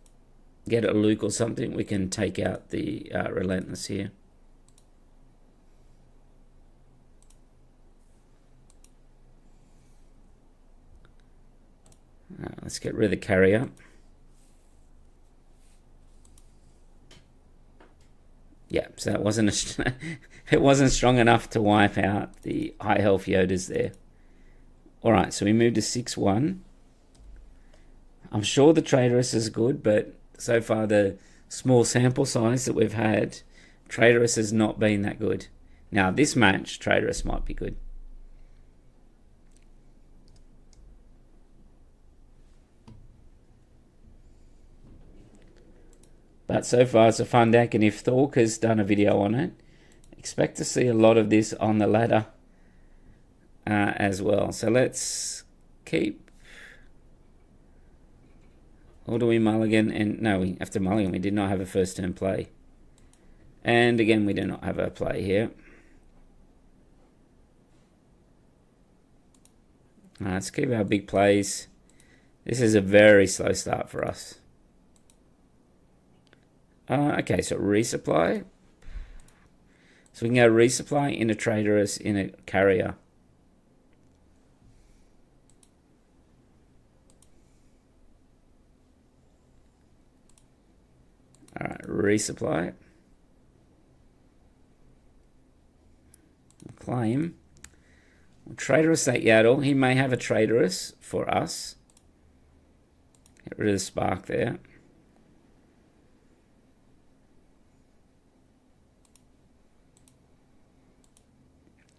get a Luke or something, we can take out the Relentless here. Let's get rid of the carrier. Yeah, so that wasn't it wasn't strong enough to wipe out the high health Yodas there. Alright, so we moved to 6-1. I'm sure the Traitorous is good, but so far the small sample size that we've had, Traitorous has not been that good. Now this match, Traitorous might be good. But so far it's a fun deck, and if Thork has done a video on it, expect to see a lot of this on the ladder as well. So let's keep. Or do we mulligan? And no, we have to mulligan. We did not have a first turn play. And again, we do not have a play here. Let's keep our big plays. This is a very slow start for us. Okay, so resupply. So we can go resupply in a Traitorous in a carrier. Alright, resupply. Claim. We'll Traitorous that Yaddle. He may have a Traitorous for us. Get rid of the spark there.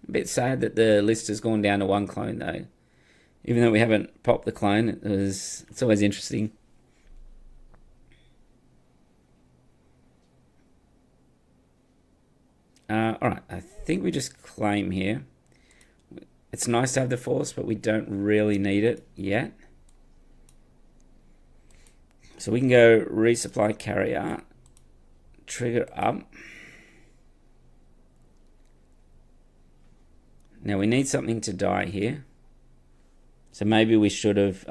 A bit sad that the list has gone down to one clone though. Even though we haven't popped the clone, it's always interesting. Alright, I think we just claim here. It's nice to have the Force, but we don't really need it yet. So we can go resupply carrier, trigger up. Now we need something to die here. So maybe we should have...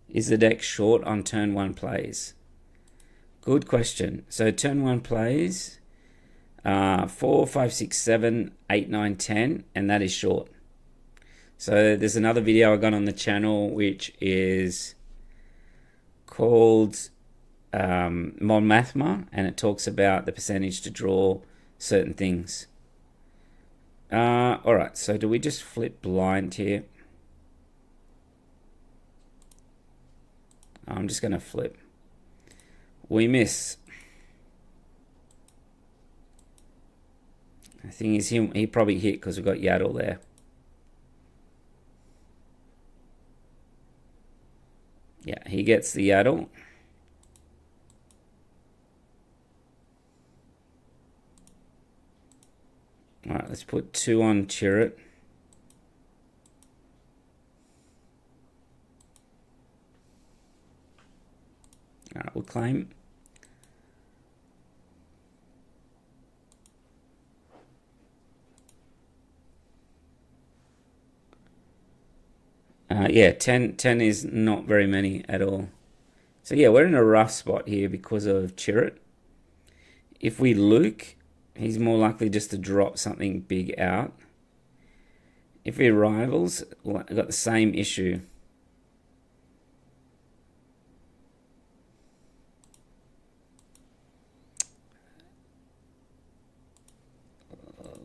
is the deck short on turn 1 plays? Good question. So turn 1 plays 4, 5, 6, 7, 8, 9, 10, and that is short. So there's another video I got on the channel which is called Mon Mathma, and it talks about the percentage to draw certain things. Alright, so do we just flip blind here? I'm just going to flip. We miss. The thing is, he probably hit because we've got Yaddle there. Yeah, he gets the Yaddle. Alright, let's put 2 on Chirrut. Alright, we'll claim. Yeah, 10 is not very many at all. So yeah, we're in a rough spot here because of Chirrut. If we Luke, he's more likely just to drop something big out. If he rivals, well, I've got the same issue.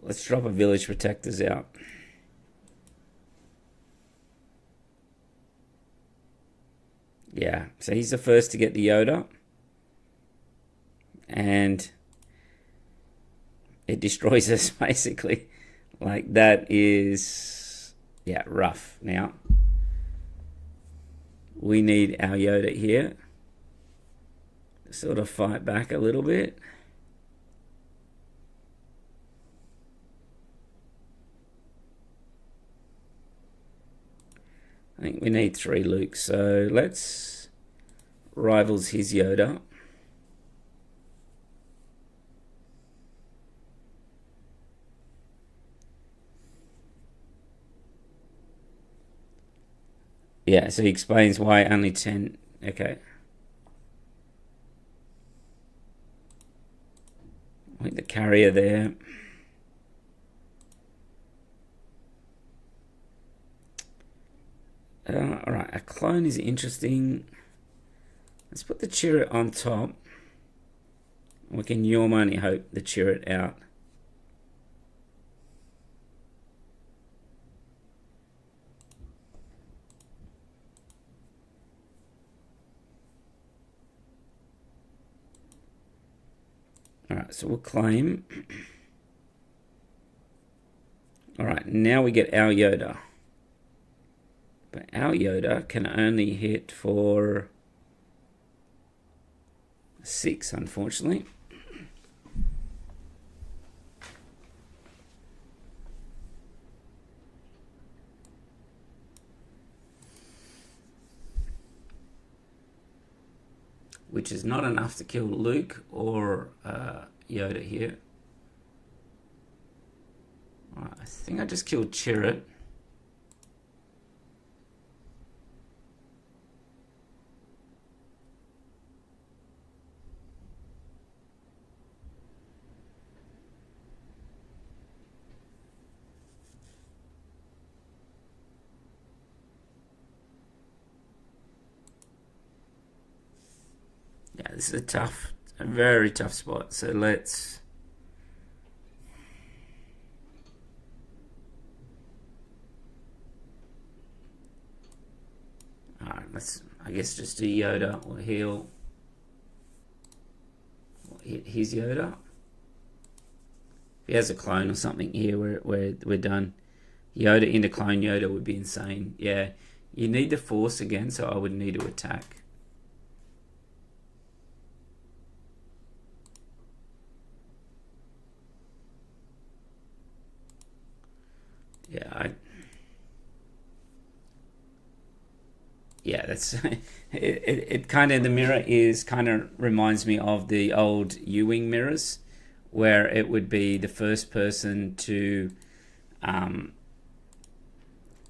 Let's drop a Village Protectors out. Yeah, so he's the first to get the Yoda. And it destroys us, basically. Like, that is, yeah, rough. Now, we need our Yoda here to sort of fight back a little bit. I think we need 3 Luke, so let's rivals his Yoda. Yeah, so he explains why only 10. Okay. I think the carrier there. Alright, a clone is interesting. Let's put the Chirrut on top. We can Your Money hope the Chirrut out. Alright, so we'll claim. Alright, now we get our Yoda. But our Yoda can only hit for 6, unfortunately. Which is not enough to kill Luke or Yoda here. Right, I think I just killed Chirrut. Yeah, this is a very tough spot. So let's... Alright, let's, I guess, just do Yoda or heal. Hit his Yoda. If he has a clone or something here, we're done. Yoda into clone Yoda would be insane. Yeah, you need the Force again, so I would need to attack. Yeah, that's it kind of, the mirror is kind of reminds me of the old U-wing mirrors, where it would be the first person to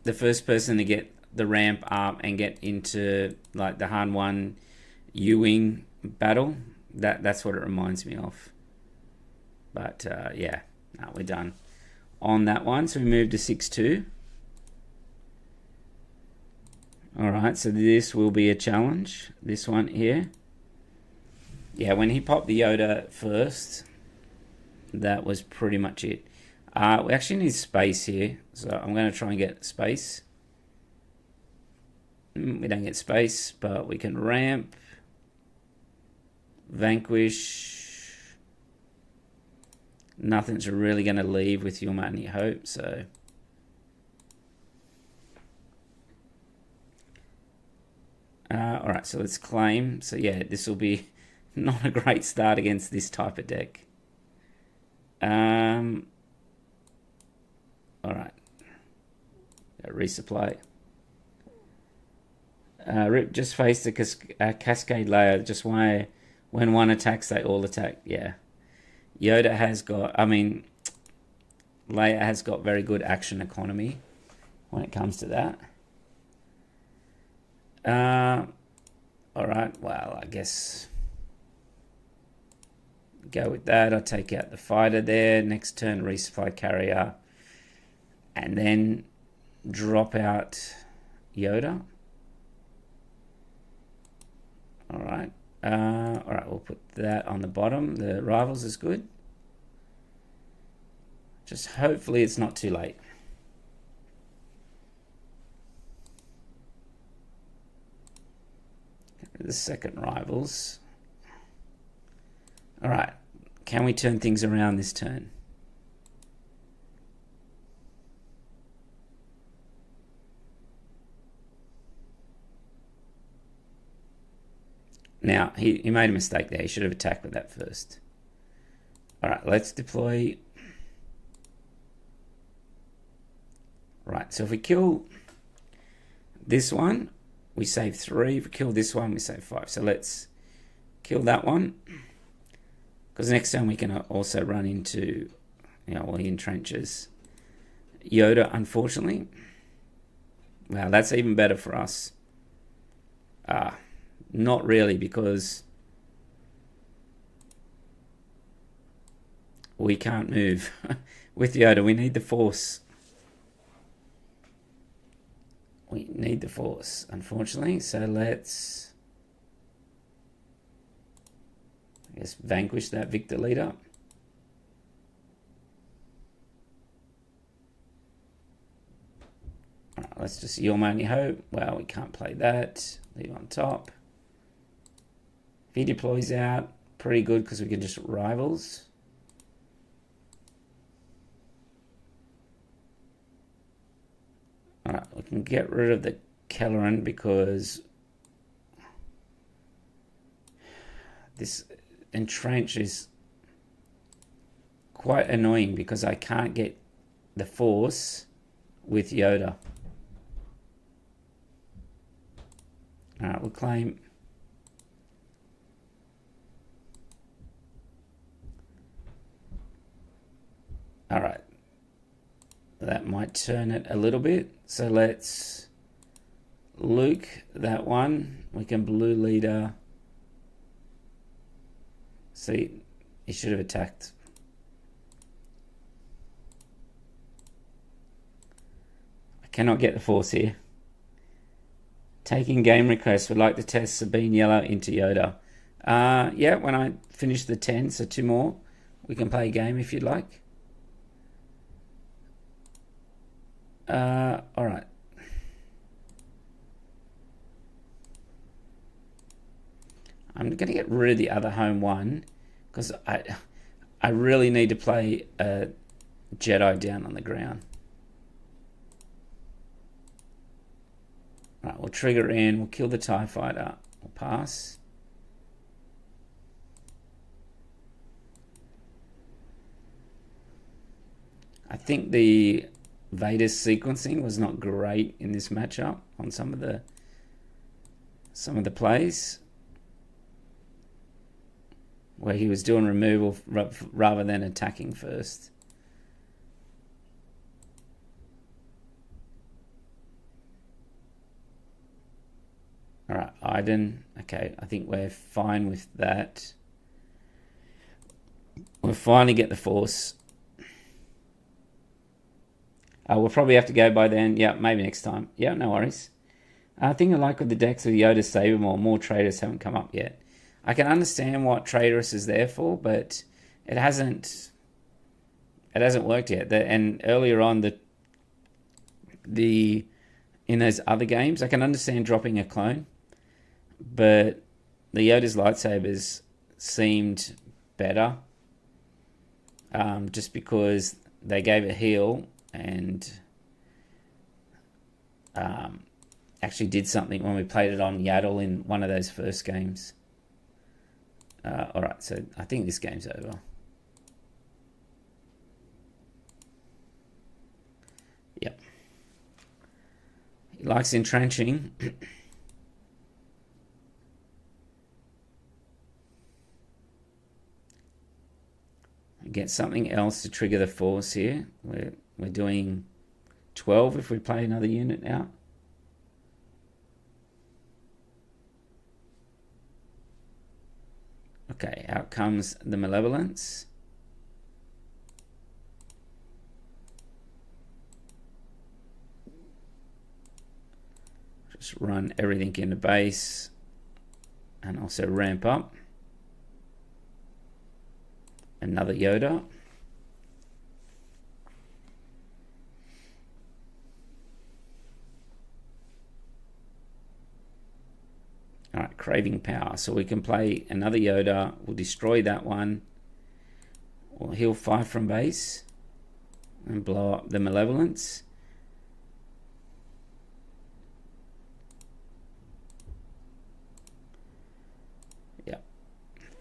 get the ramp up and get into like the Han 1 U-wing battle. That's what it reminds me of. But yeah, no, we're done on that one. So we move to 6-2. Alright, so this will be a challenge. This one here. Yeah, when he popped the Yoda first, that was pretty much it. We actually need space here, so I'm going to try and get space. We don't get space, but we can ramp. Vanquish. Nothing's really going to leave with Your Money Hope, so... Alright, so let's claim. So yeah, this will be not a great start against this type of deck. Alright. Resupply. Rip just faced a Cascade layer. Just why when one attacks, they all attack. Yeah. Yoda has got, Leia has got very good action economy when it comes to that. Alright, well, I guess go with that. I'll take out the fighter there. Next turn, resupply carrier. And then drop out Yoda. Alright. Alright, we'll put that on the bottom. The rivals is good. Just hopefully it's not too late. The second rivals. Alright, can we turn things around this turn? Now, he made a mistake there. He should have attacked with that first. Alright, let's deploy. Right, so if we kill this one, we save 3. If we kill this one, we save 5. So let's kill that one. Because next time we can also run into, he entrenches Yoda, unfortunately. Wow, that's even better for us. Not really, because we can't move with Yoda. We need the Force. We need the Force, unfortunately. So let's, I guess, vanquish that Victor leader. Alright, let's just Your Only Hope. Well, we can't play that. Leave on top. If he deploys out, pretty good because we can just rivals. Alright, we can get rid of the Kelleran because this entrench is quite annoying because I can't get the Force with Yoda. Alright, we'll claim. Alright. That might turn it a little bit. So let's Luke that one. We can blue leader. See, he should have attacked. I cannot get the Force here. Taking game requests. Would like to test Sabine Yellow into Yoda. Yeah, when I finish the 10, so 2 more, we can play a game if you'd like. Alright. I'm going to get rid of the other home one because I really need to play a Jedi down on the ground. Right, we'll trigger in, we'll kill the TIE fighter, we'll pass. I think the Vader's sequencing was not great in this matchup on some of the plays where he was doing removal rather than attacking first. Alright, Iden. Okay, I think we're fine with that. We'll finally get the Force. We'll probably have to go by then. Yeah, maybe next time. Yeah, no worries. I think I like with the decks with Yoda Saber more Traitors haven't come up yet. I can understand what Traitorous is there for, but it hasn't worked yet. And earlier on in those other games, I can understand dropping a clone, but the Yoda's lightsabers seemed better, just because they gave a heal and actually did something when we played it on Yaddle in one of those first games. Alright, so I think this game's over. Yep. He likes entrenching. Get something else to trigger the Force here. We're doing 12 if we play another unit out. Okay, out comes the Malevolence. Just run everything into base and also ramp up. Another Yoda. Alright, craving power. So we can play another Yoda. We'll destroy that one. We'll heal 5 from base. And blow up the Malevolence.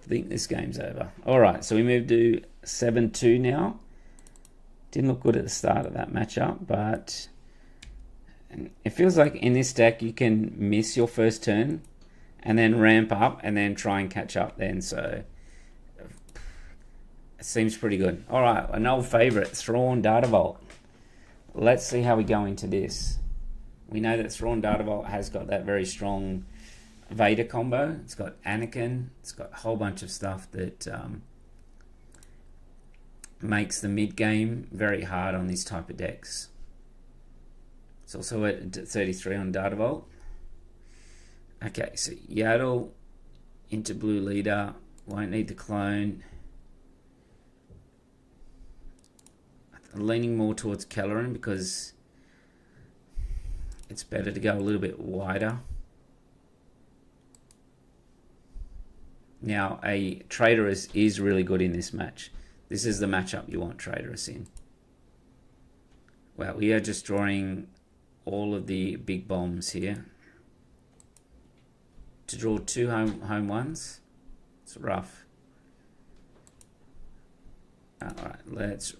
I think this game's over. All right, so we move to 7-2 now. Didn't look good at the start of that matchup, but it feels like in this deck you can miss your first turn and then ramp up and then try and catch up then. So it seems pretty good. All right, an old favorite, Thrawn DV. Let's see how we go into this. We know that Thrawn DV has got that very strong Vader combo. It's got Anakin. It's got a whole bunch of stuff that makes the mid game very hard on these type of decks. It's also at 33 on DV. Okay, so Yaddle into blue leader. Won't need the clone. I'm leaning more towards Kelleran because it's better to go a little bit wider. Now, a Traitorous is really good in this match. This is the matchup you want Traitorous in. Well, we are just drawing all of the big bombs here. To draw 2 home ones, it's rough. Alright, let's...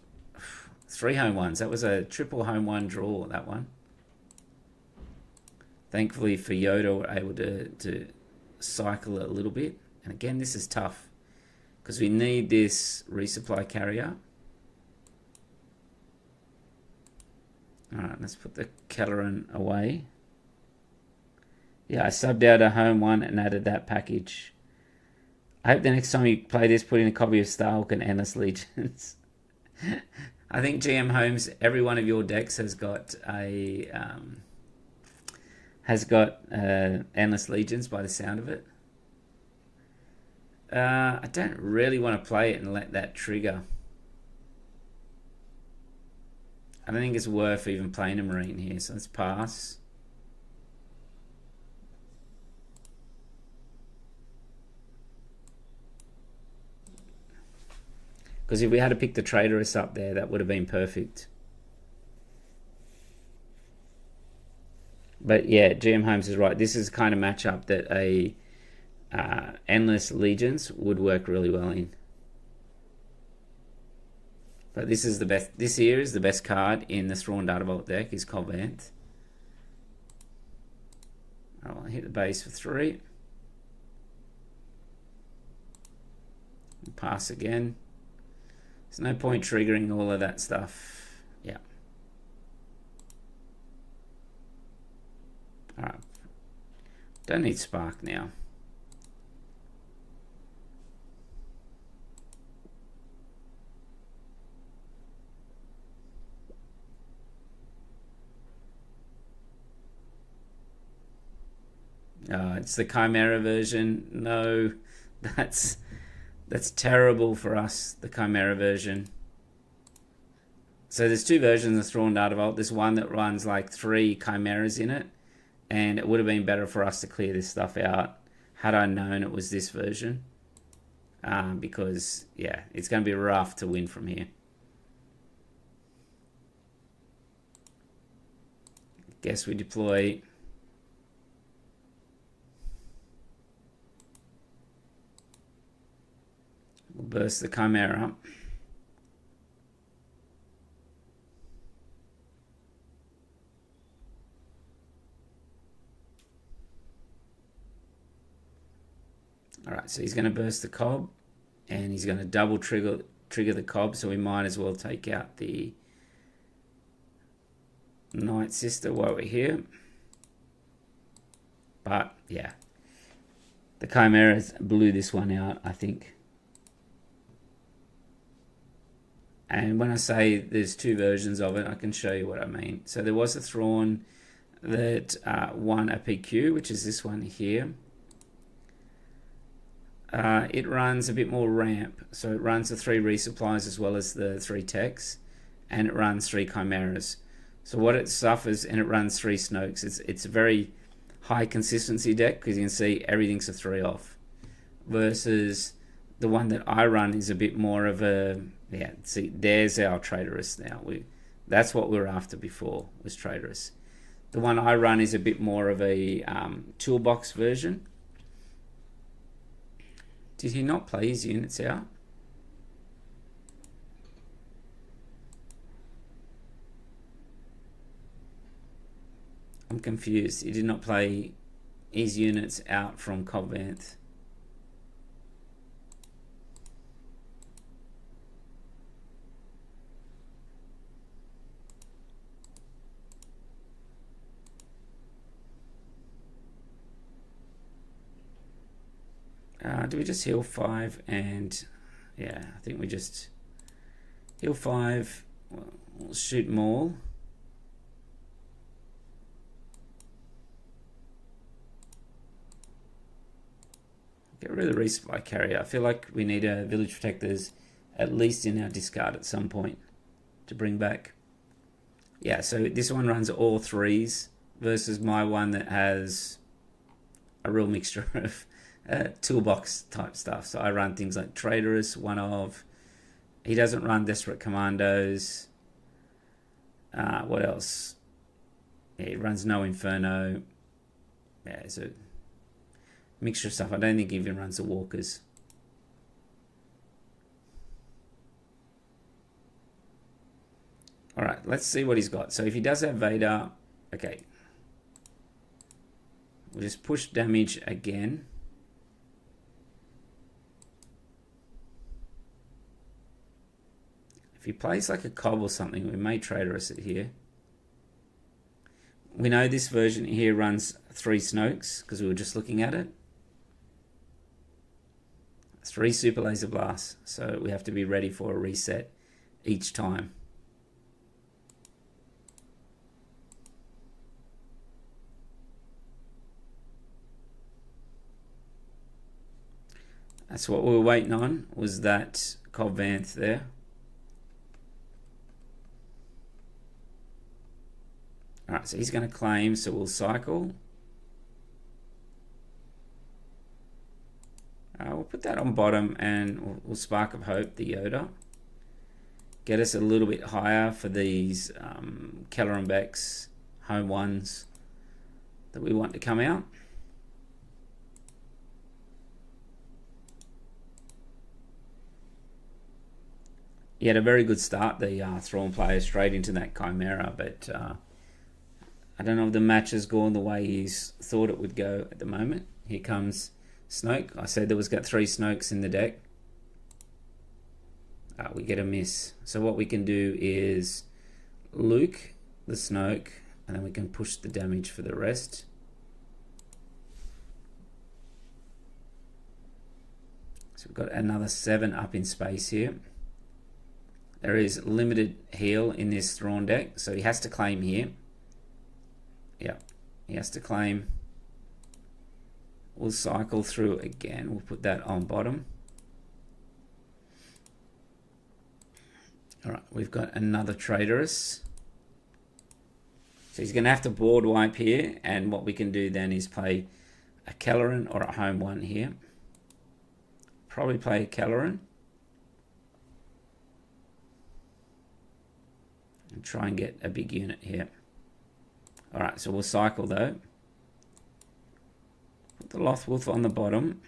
3 home ones. That was a triple home one draw, that one. Thankfully for Yoda, we're able to cycle it a little bit. And again, this is tough because we need this resupply carrier. Alright, let's put the Kelleran away. Yeah, I subbed out a home one and added that package. I hope the next time you play this, put in a copy of Starhawk and Endless Legions. I think GM Homes, every one of your decks has got a Endless Legions by the sound of it. I don't really want to play it and let that trigger. I don't think it's worth even playing a Marine here, so let's pass. Because if we had to pick the Traitorous up there, that would have been perfect. But yeah, GM Holmes is right. This is the kind of matchup that a Endless Legions would work really well in. But this is the best. This here is the best card in the Thrawn DV deck. Is Covenant. I'll hit the base for 3. Pass again. There's no point triggering all of that stuff. Yeah. Alright. Don't need Spark now. It's the Chimera version. No, that's terrible for us, the Chimera version. So there's 2 versions of Thrawn DV. There's one that runs like 3 Chimeras in it, and it would have been better for us to clear this stuff out had I known it was this version. Because, yeah, it's going to be rough to win from here. Guess we deploy... We'll burst the Chimera. Alright, so he's going to burst the Cob, and he's going to double trigger the Cob, so we might as well take out the Night Sister while we're here. But, yeah. The Chimeras blew this one out, I think. And when I say there's 2 versions of it, I can show you what I mean. So there was a Thrawn that won a PQ, which is this one here. It runs a bit more ramp. So it runs the 3 resupplies as well as the 3 techs. And it runs 3 Chimeras. So what it suffers, and it runs 3 Snokes. It's a very high consistency deck because you can see everything's a 3 off. Versus the one that I run is a bit more of a... Yeah, see, there's our Traitorous now. That's what we were after before, was Traitorous. The one I run is a bit more of a toolbox version. Did he not play his units out? I'm confused. He did not play his units out from Cobb Vanth. Do we just heal 5 and yeah, I think we just heal 5. We'll shoot them all. Get rid of the resupply carrier. I feel like we need a village protectors at least in our discard at some point to bring back. Yeah, so this one runs all 3s versus my one that has a real mixture of toolbox type stuff. So I run things like Traitorous, one of. He doesn't run Desperate Commandos. What else? Yeah, he runs No Inferno. Yeah, it's a mixture of stuff. I don't think he even runs the Walkers. Alright, let's see what he's got. So if he does have Vader, okay. We'll just push damage again. If he plays like a Cobb or something, we may Traitorous it here. We know this version here runs 3 Snokes because we were just looking at it. 3 Super Laser Blasts, so we have to be ready for a reset each time. That's what we were waiting on, was that Cobb Vanth there. Alright, so he's going to claim, so we'll cycle. We'll put that on bottom and we'll Spark of Hope, the Yoda. Get us a little bit higher for these Keller and Beck's home ones that we want to come out. He had a very good start, the Thrawn player, straight into that Chimera, but I don't know if the match has gone the way he's thought it would go at the moment. Here comes Snoke. I said there was got 3 Snokes in the deck. We get a miss. So what we can do is Luke the Snoke, and then we can push the damage for the rest. So we've got another 7 up in space here. There is limited heal in this Thrawn deck, so he has to claim here. Yeah, he has to claim. We'll cycle through again. We'll put that on bottom. Alright, we've got another Traitorous. So he's going to have to board wipe here, and what we can do then is play a Kelleran or a home one here. Probably play a Kelleran. And try and get a big unit here. Alright, so we'll cycle though. Put the Lothwolf on the bottom.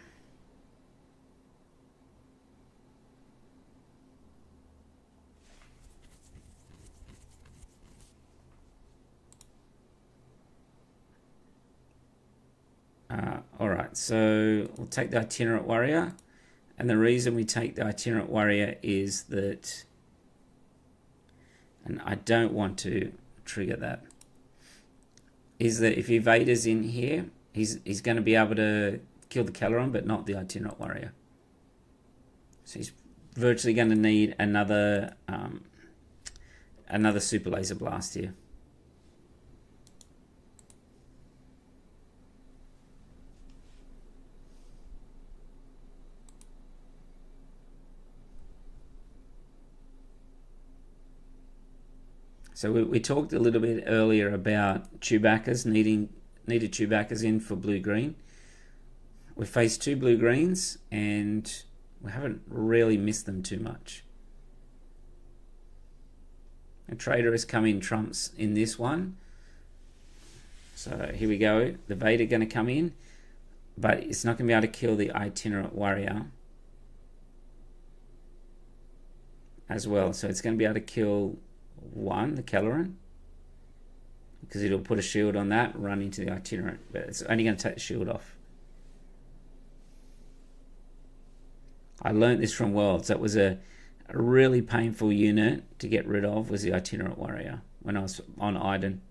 Alright, so we'll take the Itinerant Warrior. And the reason we take the Itinerant Warrior is that, and I don't want to trigger that, is that if he Vader's in here, he's going to be able to kill the Kelleran, but not the Itinerant Warrior. So he's virtually going to need another another Super Laser Blast here. So we talked a little bit earlier about Chewbacca's needed Chewbacca's in for blue-green. We faced 2 blue-greens and we haven't really missed them too much. A Trader has come in trumps in this one. So here we go. The Vader going to come in, but it's not going to be able to kill the Itinerant Warrior. as well. So it's going to be able to kill one, the Kelleran, because it'll put a shield on that, run into the itinerant, but it's only going to take the shield off. I learned this from Worlds. That was a really painful unit to get rid of, was the itinerant warrior when I was on Iden.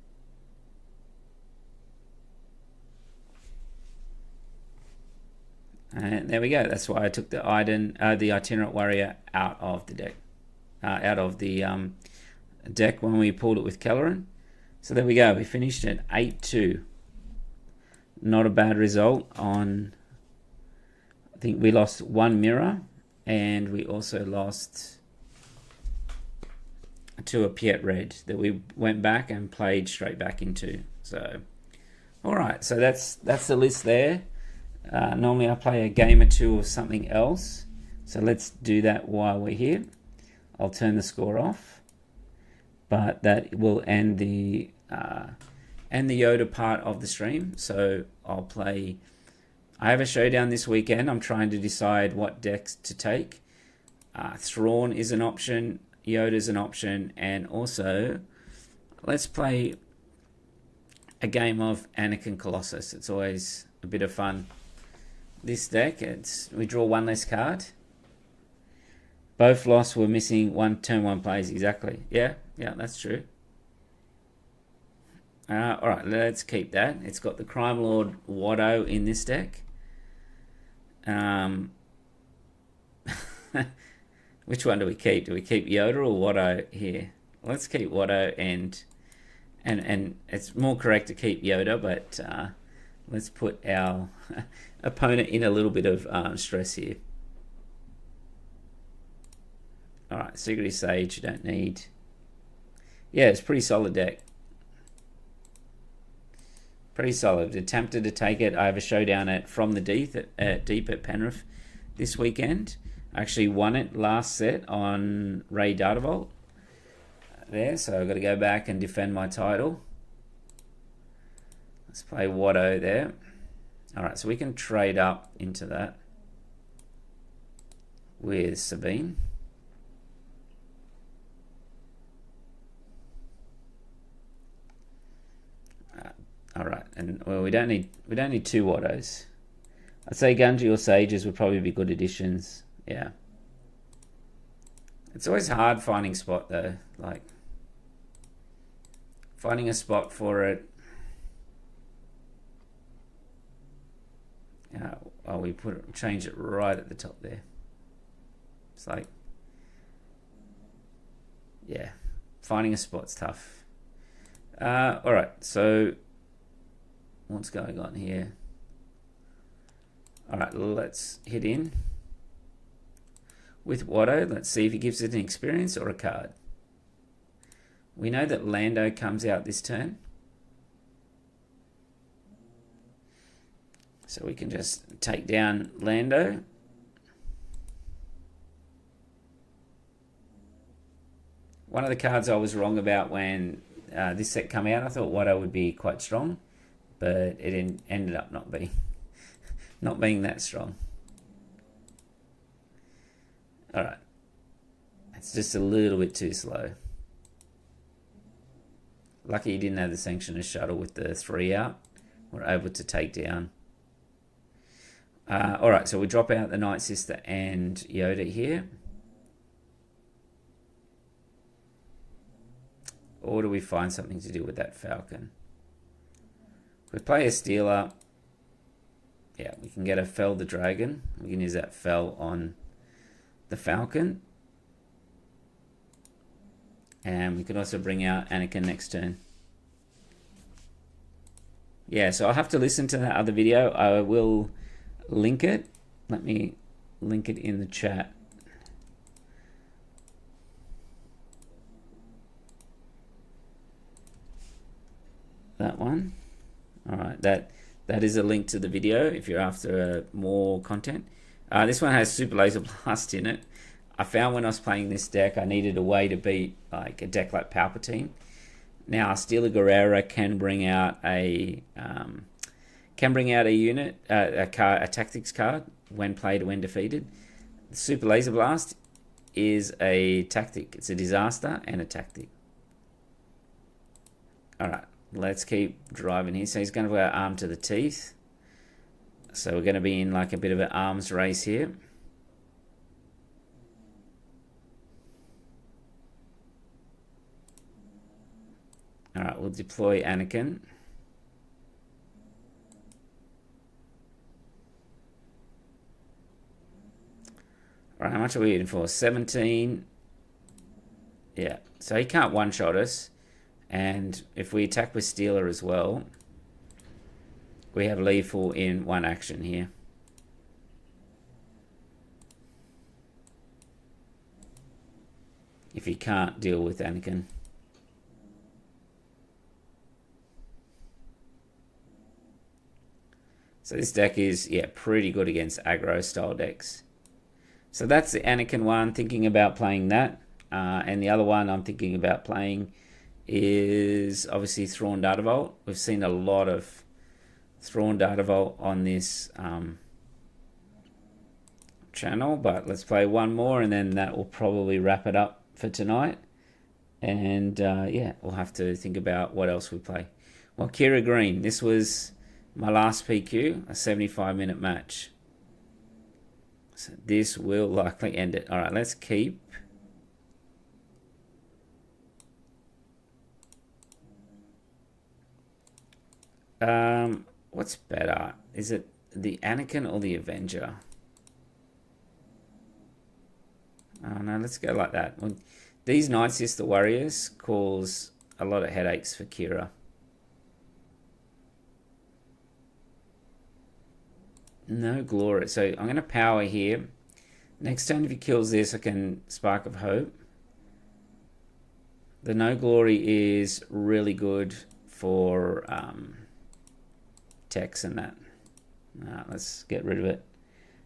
And there we go. That's why I took the itinerant warrior out of the deck, out of the deck when we pulled it with Kelleran. So there we go. We finished at 8-2. Not a bad result on. I think we lost one mirror, and we also lost to a Piett Red that we went back and played straight back into. So, all right. So that's the list there. Normally I play a game or two of something else. So let's do that while we're here. I'll turn the score off, but that will end the Yoda part of the stream. So I'll play. I have a showdown this weekend. I'm trying to decide what decks to take. Thrawn is an option. Yoda is an option. And also, let's play a game of Anakin Colossus. It's always a bit of fun. This deck, we draw one less card. Both lost were missing one turn one plays. Exactly. Yeah, that's true. All right, let's keep that. It's got the Crime Lord Watto in this deck. Which one do we keep? Do we keep Yoda or Watto here? Let's keep Watto, and it's more correct to keep Yoda, but let's put our opponent in a little bit of stress here. All right, Secretive Sage, you don't need. Yeah, it's a pretty solid deck. Pretty solid. Attempted to take it. I have a showdown at From the Deep at Penrith this weekend. I actually won it last set on Rey DV there, so I've got to go back and defend my title. Let's play Watto there. All right, so we can trade up into that with Sabine. All right, and well, we don't need two Wattos. I'd say Gunji or Sages would probably be good additions. Yeah. It's always hard finding spot though, like finding a spot for it. Oh, we change it right at the top there. It's like, yeah, finding a spot's tough. All right, so what's going on here? All right, let's hit in with Watto. Let's see if he gives it an experience or a card. We know that Lando comes out this turn, so we can just take down Lando. One of the cards I was wrong about when this set came out, I thought Watto would be quite strong, but it ended up not being that strong. All right, it's just a little bit too slow. Lucky you didn't have the Sanctioner shuttle with the 3 out. We're able to take down. All right, so we drop out the Night Sister and Yoda here. Or do we find something to do with that Falcon? If we play a Stealer, yeah, we can get a Fell the Dragon. We can use that Fell on the Falcon. And we can also bring out Anakin next turn. Yeah, so I'll have to listen to that other video. I will link it. Let me link it in the chat. That one. All right, that is a link to the video if you're after more content. This one has Super Laser Blast in it. I found when I was playing this deck, I needed a way to beat like a deck like Palpatine. Now, Steeler Guerrera can bring out a unit, a tactics card when played or when defeated. The Super Laser Blast is a tactic. It's a disaster and a tactic. Alright, let's keep driving here. So he's going to go arm to the teeth. So we're going to be in like a bit of an arms race here. Alright, we'll deploy Anakin. Alright, how much are we in for? 17. Yeah, so he can't one-shot us. And if we attack with Stealer as well, we have lethal in one action here. If he can't deal with Anakin. So this deck is, yeah, pretty good against aggro style decks. So that's the Anakin one, thinking about playing that. And the other one I'm thinking about playing is obviously Thrawn DV. We've seen a lot of Thrawn DV on this channel, but let's play one more and then that will probably wrap it up for tonight. And yeah, we'll have to think about what else we play. Well, Yoda Green, this was my last PQ, a 75-minute match. So this will likely end it. All right, let's keep. What's better? Is it the Anakin or the Avenger? Oh no, let's go like that. Well, these Night Sister Warriors cause a lot of headaches for Kira. No glory. So I'm going to power here. Next turn, if he kills this, I can Spark of Hope. The no glory is really good for techs and that. Let's get rid of it.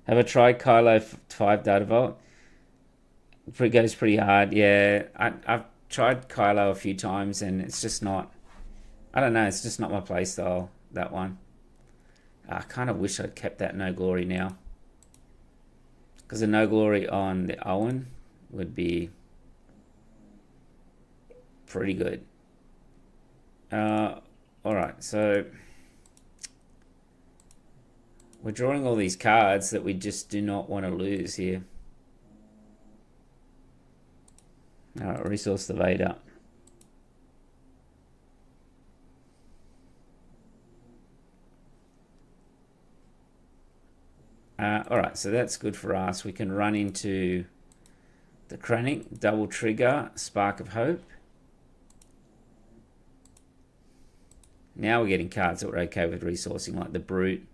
Have a try Kylo 5 data vault. It goes pretty hard. Yeah, I've tried Kylo a few times and it's just not, I don't know, it's just not my playstyle, that one. I kind of wish I'd kept that no glory now. Because the no glory on the Owen would be pretty good. Alright, so we're drawing all these cards that we just do not want to lose here. Alright, resource the Vader. Alright, so that's good for us. We can run into the Krennic, double trigger, Spark of Hope. Now we're getting cards that we're okay with resourcing, like the Brute.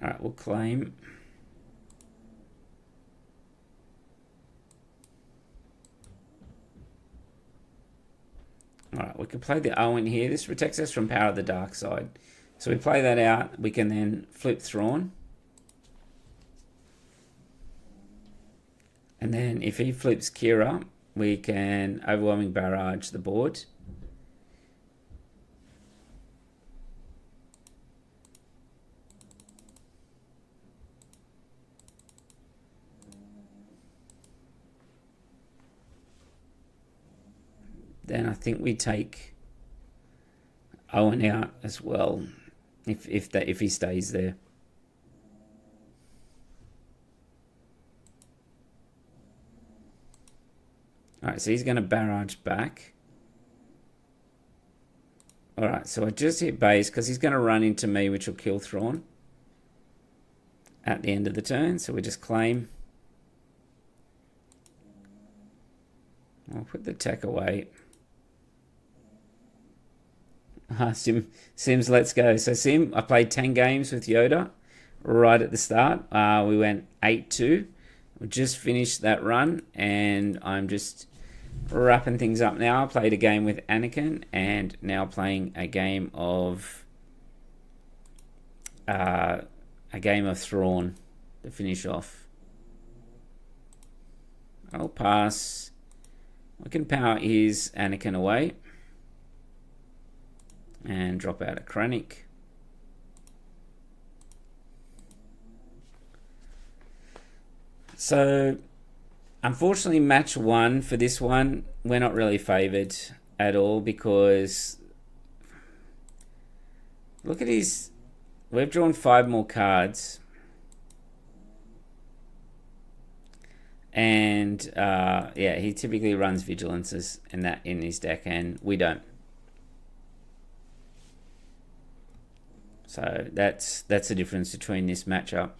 Alright, we'll claim. Alright, we can play the Owen here. This protects us from Power of the Dark Side. So we play that out. We can then flip Thrawn. And then if he flips Kira, we can Overwhelming Barrage the board. Then I think we take Owen out as well, if he stays there. Alright, so he's going to barrage back. Alright, so I just hit base because he's going to run into me, which will kill Thrawn at the end of the turn. So we just claim. I'll put the tech away. Sims, let's go. So Sim, I played 10 games with Yoda right at the start. We went 8-2. We just finished that run and I'm just wrapping things up now. I played a game with Anakin and now playing a game of Thrawn to finish off. I'll pass. I can power his Anakin away. and drop out a Krennic. So, unfortunately, match 1 for this one, we're not really favoured at all because look at his. We've drawn 5 more cards, and yeah, he typically runs Vigilances and that in his deck, and we don't. So that's the difference between this matchup.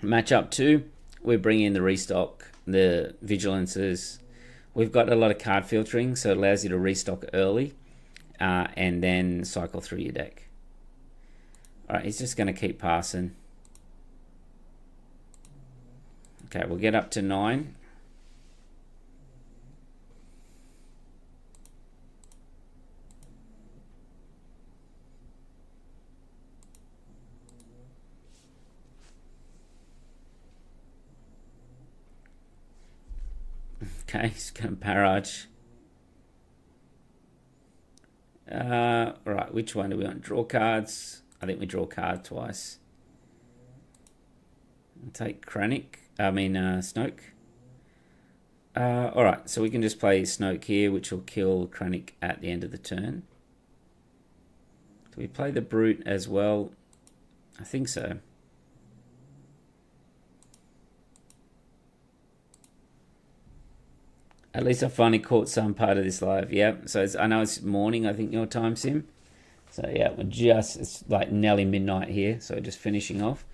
Matchup 2, we bring in the restock, the Vigilances. We've got a lot of card filtering, so it allows you to restock early and then cycle through your deck. Alright, he's just going to keep passing. Okay, we'll get up to 9. Okay, he's going to barrage. Right, which one do we want? Draw cards. I think we draw card twice. I'll take Krennic. Snoke. Alright, so we can just play Snoke here, which will kill Krennic at the end of the turn. Do we play the Brute as well? I think so. At least I finally caught some part of this live. Yeah, so I know it's morning, I think, your time, Sim. So yeah, it's like nearly midnight here, so just finishing off.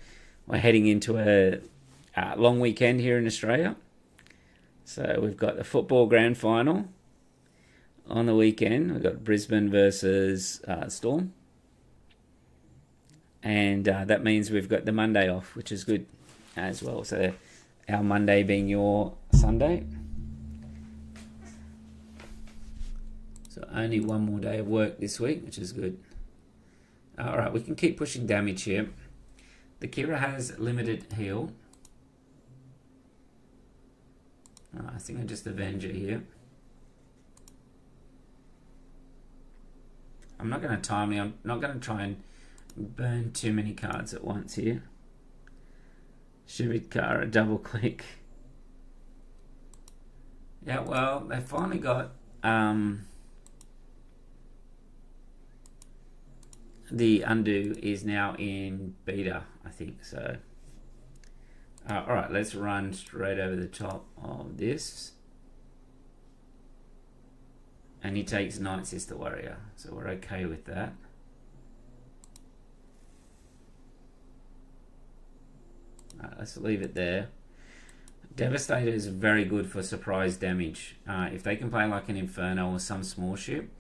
We're heading into a long weekend here in Australia. So we've got the football grand final on the weekend. We've got Brisbane versus Storm. And that means we've got the Monday off, which is good as well. So our Monday being your Sunday. So only one more day of work this week, which is good. Alright, we can keep pushing damage here. The Kira has limited heal. I think I just avenge it here. I'm not going to time me. I'm not going to try and burn too many cards at once here. Shibikara, double click. Yeah, well, they finally got the undo is now in beta, I think. So, alright, let's run straight over the top of this. And he takes Night Sister Warrior, so we're okay with that. Alright, let's leave it there. Devastator is very good for surprise damage. If they can play like an Inferno or some small ship,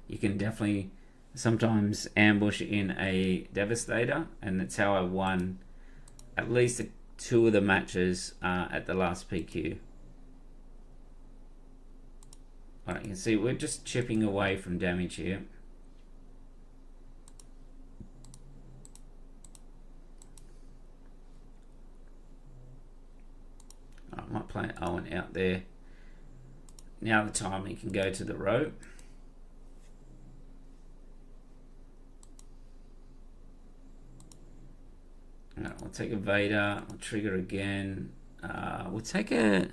you can definitely sometimes ambush in a Devastator, and that's how I won at least 2 of the matches at the last PQ. Alright, you can see we're just chipping away from damage here. I might play Owen out there. Now the time he can go to the rope. We'll take a Vader. We'll trigger again. We'll take a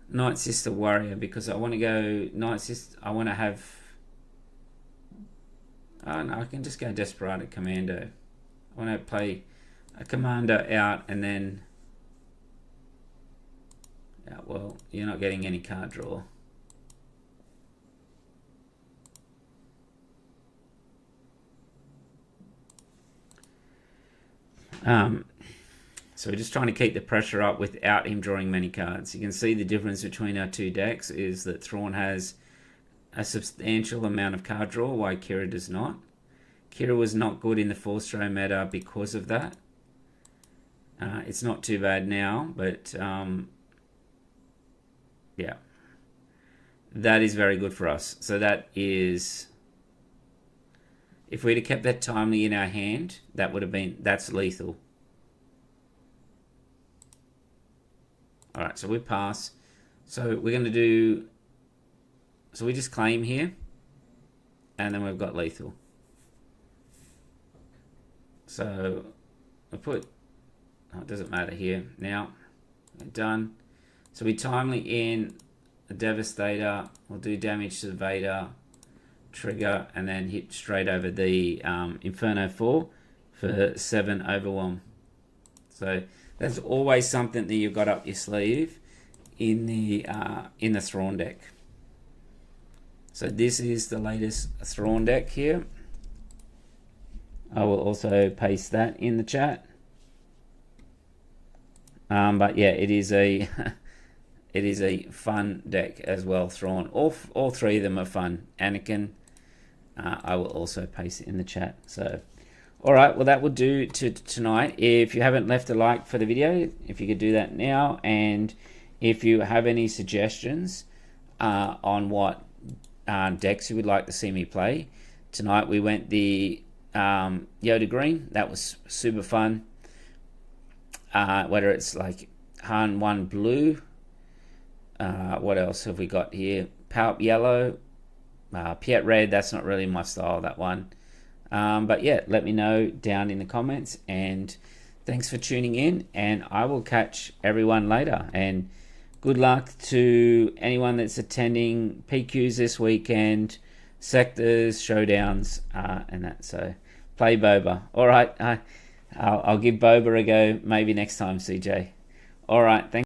Night Sister Warrior because I want to go Night Sister. I want to have. Oh no, I can just go Desperado Commando. I want to play a Commander out and then. Yeah, well, you're not getting any card draw. So we're just trying to keep the pressure up without him drawing many cards. You can see the difference between our 2 decks is that Thrawn has a substantial amount of card draw, while Kira does not. Kira was not good in the 4-stroke meta because of that. It's not too bad now, but yeah. That is very good for us. So that is... If we'd have kept that timely in our hand, that would have been... That's lethal. Alright, so we pass. So we're going to do... So we just claim here. and then we've got lethal. So I put, oh, it doesn't matter here. Now, we're done. So we timely in a Devastator. We'll do damage to the Vader, trigger, and then hit straight over the Inferno 4 for 7 overwhelm. So that's always something that you've got up your sleeve in the Thrawn deck. So this is the latest Thrawn deck here. I will also paste that in the chat. But yeah, it is a it is a fun deck as well. Thrawn, all three of them are fun. Anakin, I will also paste it in the chat. So, all right, well that will do tonight. If you haven't left a like for the video, if you could do that now, and if you have any suggestions on what decks you would like to see me play tonight, we went the Yoda Green. That was super fun. Whether it's like Han 1 Blue, what else have we got here? Piett Yellow, Piett Red. That's not really my style, that one. But yeah, let me know down in the comments, and thanks for tuning in, and I will catch everyone later, and good luck to anyone that's attending PQs this weekend, sectors, showdowns, and that. So play Boba. All right, I'll give Boba a go maybe next time, CJ. All right, thanks.